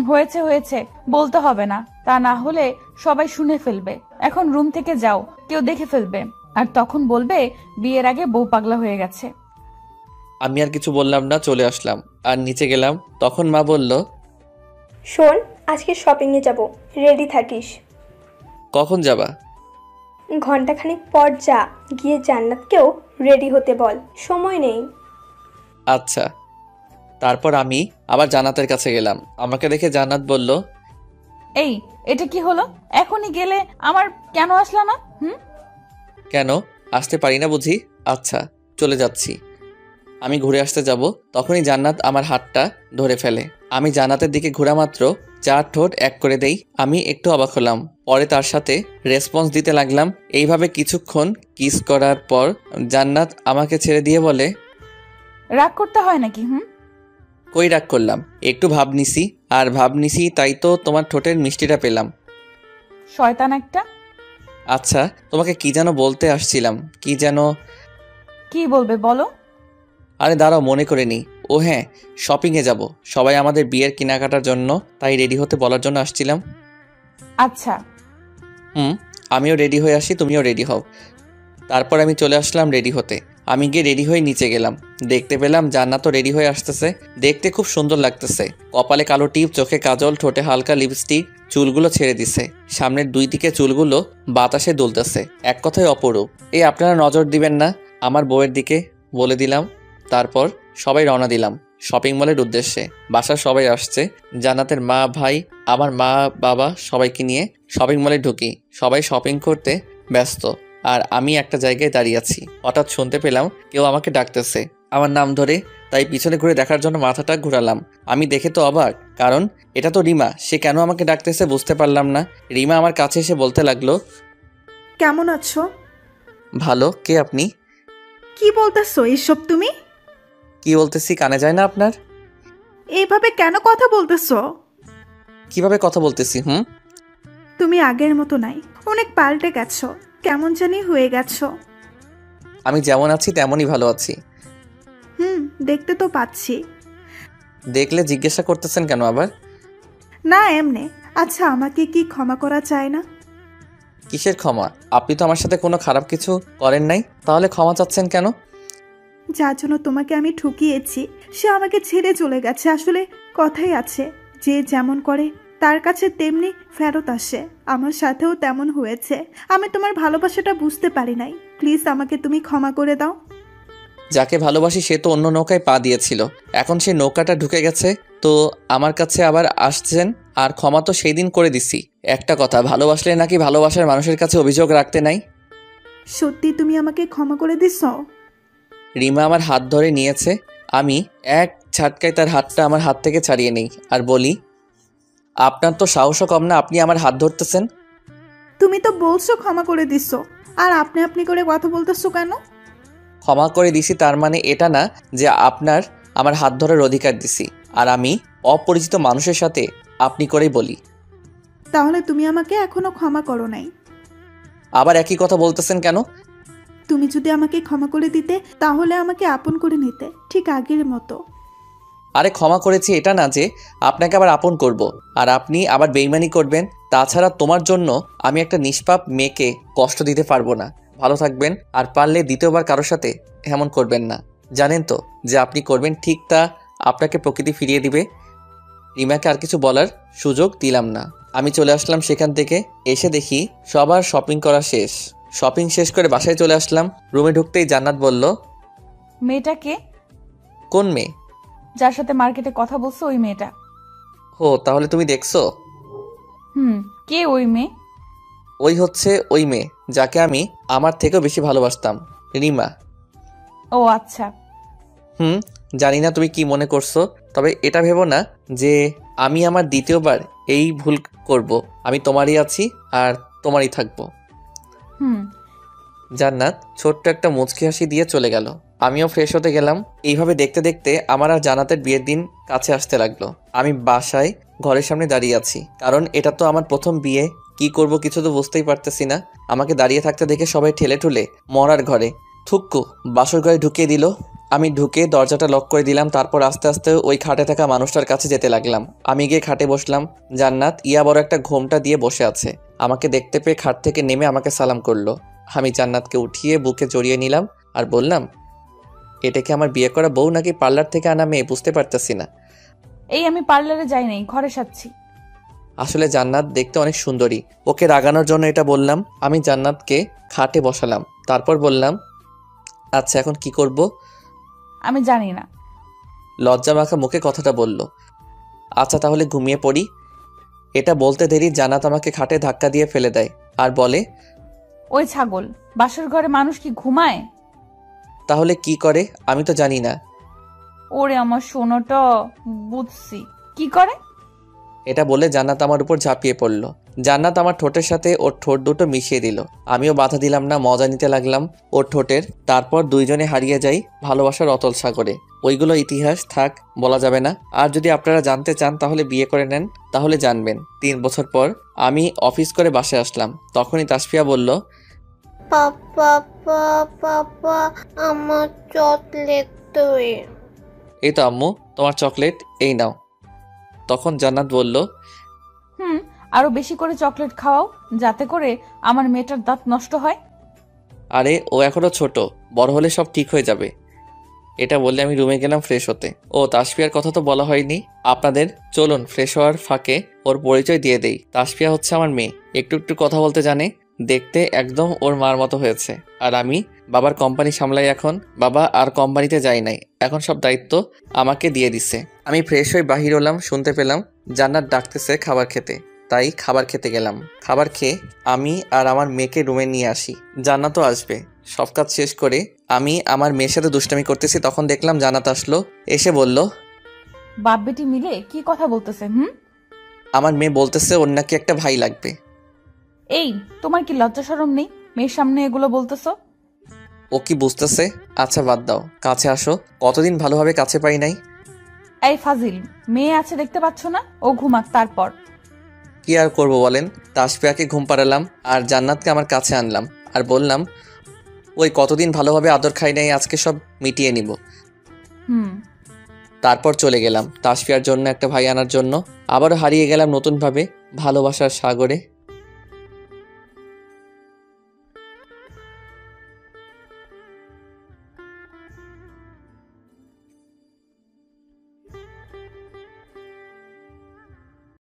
হয়েছে হয়েছে, বলতে হবে না। তা না হলে সবাই শুনে ফেলবে। এখন রুম থেকে যাও, কেউ দেখে ফেলবে, আর তখন বলবে বিয়ের আগে বউ পাগলা হয়ে গেছে। আমি আর কিছু বললাম না, চলে আসলাম। আর নিচে গেলাম, তখন মা বলল, শোন, আজকে শপিংয়ে যাব, রেডি থাকিস। কখন যাবা? ঘন্টাখানেক পর যা, গিয়ে জান্নাতকেও রেডি হতে বল, সময় নেই। আচ্ছা। তারপর আমি আবার জান্নাতের কাছে গেলাম। আমাকে দেখে জান্নাত বলল, এই এটা কি হলো? এখনই গেলে আমার কেন আসলা না? কেন আসতে পারি না বুঝি? আচ্ছা চলে যাচ্ছি। আমি ঘুরে আসতে যাব, তখনই জান্নাত আমার হাতটা ধরে ফেলে। আমি জান্নাতের দিকে ঘোরা মাত্র 4 ঠোঁট এক করে দেই। আমি একটু অবাক হলাম, পরে তার সাথে রেসপন্স দিতে লাগলাম। এইভাবে কিছুক্ষণ কিস করার পর জান্নাত আমাকে ছেড়ে দিয়ে বলে, রাগ করতে হয় নাকি? কই রাগ করলাম, একটু ভাব নিছি। আর ভাব নিছি তাই তো তোমার ঠোঁটের মিষ্টিটা পেলাম। শয়তান একটা। আচ্ছা তোমাকে কি যেন বলতে আসছিলাম, কি যেন। কি বলবে বলো? আরে দাঁড়াও, মনে করে নি। ও হ্যাঁ, শপিংয়ে যাব, সবাই আমাদের বিয়ের কেনাকাটার জন্য, তাই রেডি হতে বলার জন্য আসছিলাম। আচ্ছা। আমিও রেডি হয়ে আসি, তুমিও রেডি হও। তারপর আমি চলে আসলাম রেডি হতে। আমি গিয়ে রেডি হয়ে নিচে গেলাম, দেখতে পেলাম জান্নাতও রেডি হয়ে আসতেছে। দেখতে খুব সুন্দর লাগতেছে। কপালে কালো টিপ, চোখে কাজল, ঠোঁটে হালকা লিপস্টিক, চুলগুলো ছেড়ে দিছে। সামনের 2 দিকে চুলগুলো বাতাসে দুলতেছে। এক কথায় অপরূপ। এই আপনারা নজর দিবেন না আমার বউয়ের দিকে, বলে দিলাম। তারপর সবাই রওনা দিলাম শপিং মলের উদ্দেশ্যে। বাসার সবাই আসছে, জান্নাতের মা, ভাই, আমার মা, বাবা, সবাইকে নিয়ে শপিং মলে ঢুকি। সবাই শপিং করতে ব্যস্ত, আর আমি একটা জায়গায় দাঁড়িয়ে আছি। হঠাৎ শুনতে পেলাম কেউ আমাকে ডাকতেছে আমার নাম ধরে। তাই পিছনে ঘুরে দেখার জন্য মাথাটা ঘুরালাম। আমি দেখে তো অবাক, কারণ এটা তো রিমা। সে কেন আমাকে ডাকতেছে বুঝতে পারলাম না। রিমা আমার কাছে এসে বলতে লাগলো, কেমন আছো? ভালো। কে আপনি? কি বলতেছো এইসব তুমি? কি বলতেছি কানে যায় না আপনার? এইভাবে কেন কথা বলতেছো? কিভাবে কথা বলতেছি? তুমি আগের মতো নাই, অনেক পাল্টে গেছো, কেমন জানি হয়ে গেছো। আমি যেমন আছি তেমনই ভালো আছি। দেখতে তো পাচ্ছি। দেখলে জিজ্ঞাসা করতেছেন কেন আবার? না এমনে। আচ্ছা, আমাকে কি ক্ষমা করা চায় না? কিসের ক্ষমা? আপনি তো আমার সাথে কোনো খারাপ কিছু করেন নাই, তাহলে ক্ষমা চাচ্ছেন কেন? যার জন্য তোমাকে আমি ঠকিয়েছি, সে আমাকে ছেড়ে চলে গেছে। আসলে কথাই আছে, যে যেমন করে তার কাছে তেমনি ফেরত আসে। আমার সাথেও তেমন হয়েছে। আমি তোমার ভালোবাসাটা বুঝতে পারি নাই। প্লিজ আমাকে তুমি ক্ষমা করে দাও। যাকে ভালোবাসি সে তো অন্য নৌকায় পা দিয়েছিল, এখন সে নৌকাটা ঢুকে গেছে, তো আমার কাছে আবার আসছেন। আর ক্ষমা তো সেই দিন করে দিছি। একটা কথা, ভালোবাসলে নাকি ভালোবাসার মানুষের কাছে অভিযোগ রাখতে নাই। সত্যি তুমি আমাকে ক্ষমা করে দিছ? রিমা আমার হাত ধরে নিয়েছে। আমি এক ঝাটকায় তার হাতটা আমার হাত থেকে ছাড়িয়ে নেই আর বলি, আপনার তো সাহসও কম না, আপনি আমার হাত ধরতেছেন। তুমি তো বলছো ক্ষমা করে দিছ, আর আপনি আপনি করে কথা বলতেছো কেন? ক্ষমা করে দিছি তার মানে এটা না যে আপনার আমার হাত ধরার অধিকার দিছি। আর আমি অপরিচিত মানুষের সাথে আপনি করেই বলি। তাহলে তুমি আমাকে এখনো ক্ষমা করো নাই? আবার একই কথা বলতেছেন কেন? তুমি যদি আমাকে ক্ষমা করে দিতে, তাহলে আমাকে আপন করে নিতে, ঠিক আগের মতো। আরে ক্ষমা করেছি এটা না যে আপনাকে আবার আপন করব, আর আপনি আবার বেইমানি করবেন। তাছাড়া তোমার জন্য আমি একটা নিষ্পাপ মেয়েকে কষ্ট দিতে পারবো না। ভালো থাকবেন, আর পারলে দ্বিতীয়বার কারোর সাথে এমন করবেন না। জানেন তো যে আপনি করবেন ঠিক তা আপনাকে প্রকৃতি ফিরিয়ে দিবে। রিমাকে আর কিছু বলার সুযোগ দিলাম না। আমি চলে আসলাম সেখান থেকে। এসে দেখি সবার শপিং করা শেষ। শপিং শেষ করে বাসায় চলে আসলাম। রুমে ঢুকতেই জান্নাত বলল, মেয়েটাকে? কোন মেয়ে? যার সাথে মার্কেটে কথা বলছো ওই মেয়েটা। ও, তাহলে তুমি দেখছো? কে ওই মেয়ে? ওই হচ্ছে ওই মেয়ে যাকে আমি আমার থেকেও বেশি ভালোবাসতাম, রিমা। ও আচ্ছা। জানি না তুমি কি মনে করছো, তবে এটা ভেবো না যে আমি আমার দ্বিতীয়বার এই ভুল করব। আমি তোমারই আছি আর তোমারই থাকবো। জান্নাত ছোট্ট একটা মুচকি হাসি দিয়ে চলে গেল। আমিও ফ্রেশ হতে গেলাম। এইভাবে দেখতে দেখতে আমার আর জান্নাতের বিয়ের দিন কাছে আসতে লাগলো। আমি বাসায় ঘরের সামনে দাঁড়িয়ে আছি, কারণ এটা তো আমার প্রথম বিয়ে। কি করব কিছু তো বুঝতেই পারতেছি না। আমাকে দাঁড়িয়ে থাকতে দেখে সবাই ঠেলে ঠুলে মরার ঘরে থুক্কু বাসর ঘরে ঢুকিয়ে দিল। আমি ঢুকে দরজাটা লক করে দিলাম। তারপর আস্তে আস্তে ওই খাটে থাকা মানুষটার কাছে যেতে লাগলাম। আমি গিয়ে খাটে বসলাম। জান্নাত ইয়া বড় একটা ঘোমটা দিয়ে বসে আছে। আমাকে দেখতে পেয়ে খাট থেকে নেমে আমাকে সালাম করলো। আমি জান্নাতকে উঠিয়ে বুকে জড়িয়ে নিলাম আর বললাম, এটা কি আমার বিয়ে করা বউ নাকি পার্লার থেকে আনা মেয়ে বুঝতে পারতেছি না। এই আমি পার্লারে যাই নাই, ঘরে সাচ্ছি। আসলে জান্নাত দেখতে অনেক সুন্দরী। ওকে রাগানোর জন্য এটা বললাম। আমি জান্নাতকে খাটে বসালাম। তারপর বললাম, আচ্ছা এখন কি করব? আমি জানি না। লজ্জা মাখা মুখে কথাটা বলল। আচ্ছা তাহলে ঘুমিয়ে পড়ি। এটা বলতে দেরি জান্নাত আমাকে খাটে ধাক্কা দিয়ে ফেলে দেয় আর বলে, ওই ছাগল, বাসর ঘরে মানুষ কি ঘুমায়? তাহলে কি করে? আমি তো জানি না। ওরে আমার সোনাটা, বুঝছি কি করে। এটা বলে জান্নাত আমার উপর ঝাঁপিয়ে পড়ল। জান্নাত আমার ঠোঁটের সাথে ওর ঠোঁট দুটো মিশিয়ে দিল। আমিও বাধা দিলাম না, মজা নিতে লাগলাম ওর ঠোঁটের। তারপর দুইজনে হারিয়ে যাই ভালোবাসার অতল সাগরে। ওইগুলো ইতিহাস, থাক, বলা যাবে না। আর যদি আপনারা জানতে চান তাহলে বিয়ে করে নেন, তাহলে জানবেন। 3 বছর পর আমি অফিস করে বাসায় আসলাম। তখনই তাসফিয়া বলল, পাপা পাপা আমার চকলেট দে। এই তো আম্মু তোমার চকলেট, এই নাও। তখন জান্নাত বলল, আরো বেশি করে চকলেট খাওয়াও, যাতে করে আমার মেয়েটার দাঁত নষ্ট হয়। আরে ও এখনো ছোট, বড় হলে সব ঠিক হয়ে যাবে। এটা বললে আমি রুমে গেলাম ফ্রেশ হতে। ও তাসফিয়ার কথা তো বলা হয়নি আপনাদের। চলুন ফ্রেশ হওয়ার ফাঁকে ওর পরিচয় দিয়ে দেই। তাসফিয়া হচ্ছে আমার মেয়ে, একটু একটু কথা বলতে জানে, দেখতে একদম ওর মার মতো হয়েছে। আর আমি বাবার কোম্পানি সামলাই এখন। বাবা আর কোম্পানিতে যাই নাই, এখন সব দায়িত্ব আমাকে দিয়ে দিছে। আমি ফ্রেশ হয়ে বাহির হলাম, শুনতে পেলাম জান্নাত ডাকতেছে খাবার খেতে। তাই খাবার খেতে গেলাম। খাবার খেয়ে আমি আর আমার মেয়েকে রুমে নিয়ে আসি। জান্নাতও আসবে। সব কাজ শেষ করে আমি আমার মেয়ের সাথে দুষ্টামি করতেছি, তখন দেখলাম জান্নাত আসলো। এসে বলল, বাপ বেটি মিলে কি কথা বলতেছে? আমার মেয়ে বলতেছে ওর নাকি একটা ভাই লাগবে। এই তোমার কি লজ্জা শরম নেই? মেয়ের সামনে এগুলো বলতেছো? ও কি বুঝতেছে? আচ্ছা বাদ দাও, কাছে আসো। কতদিন ভালোভাবে কাছে পাই নাই। এই ফাজিল, মেয়ে আছে দেখতে পাচ্ছ না? ও ঘুমাক তারপর। কি আর করবো বলেন। তাসফিয়াকে ঘুম পাড়ালাম আর জান্নাতকে আমার কাছে আনলাম আর বললাম, ওই কতদিন ভালোভাবে আদর খাই নাই, আজকে সব মিটিয়ে নিব। তারপর চলে গেলাম তাসফিয়ার জন্য একটা ভাই আনার জন্য। আবারও হারিয়ে গেলাম নতুনভাবে ভালোবাসার সাগরে।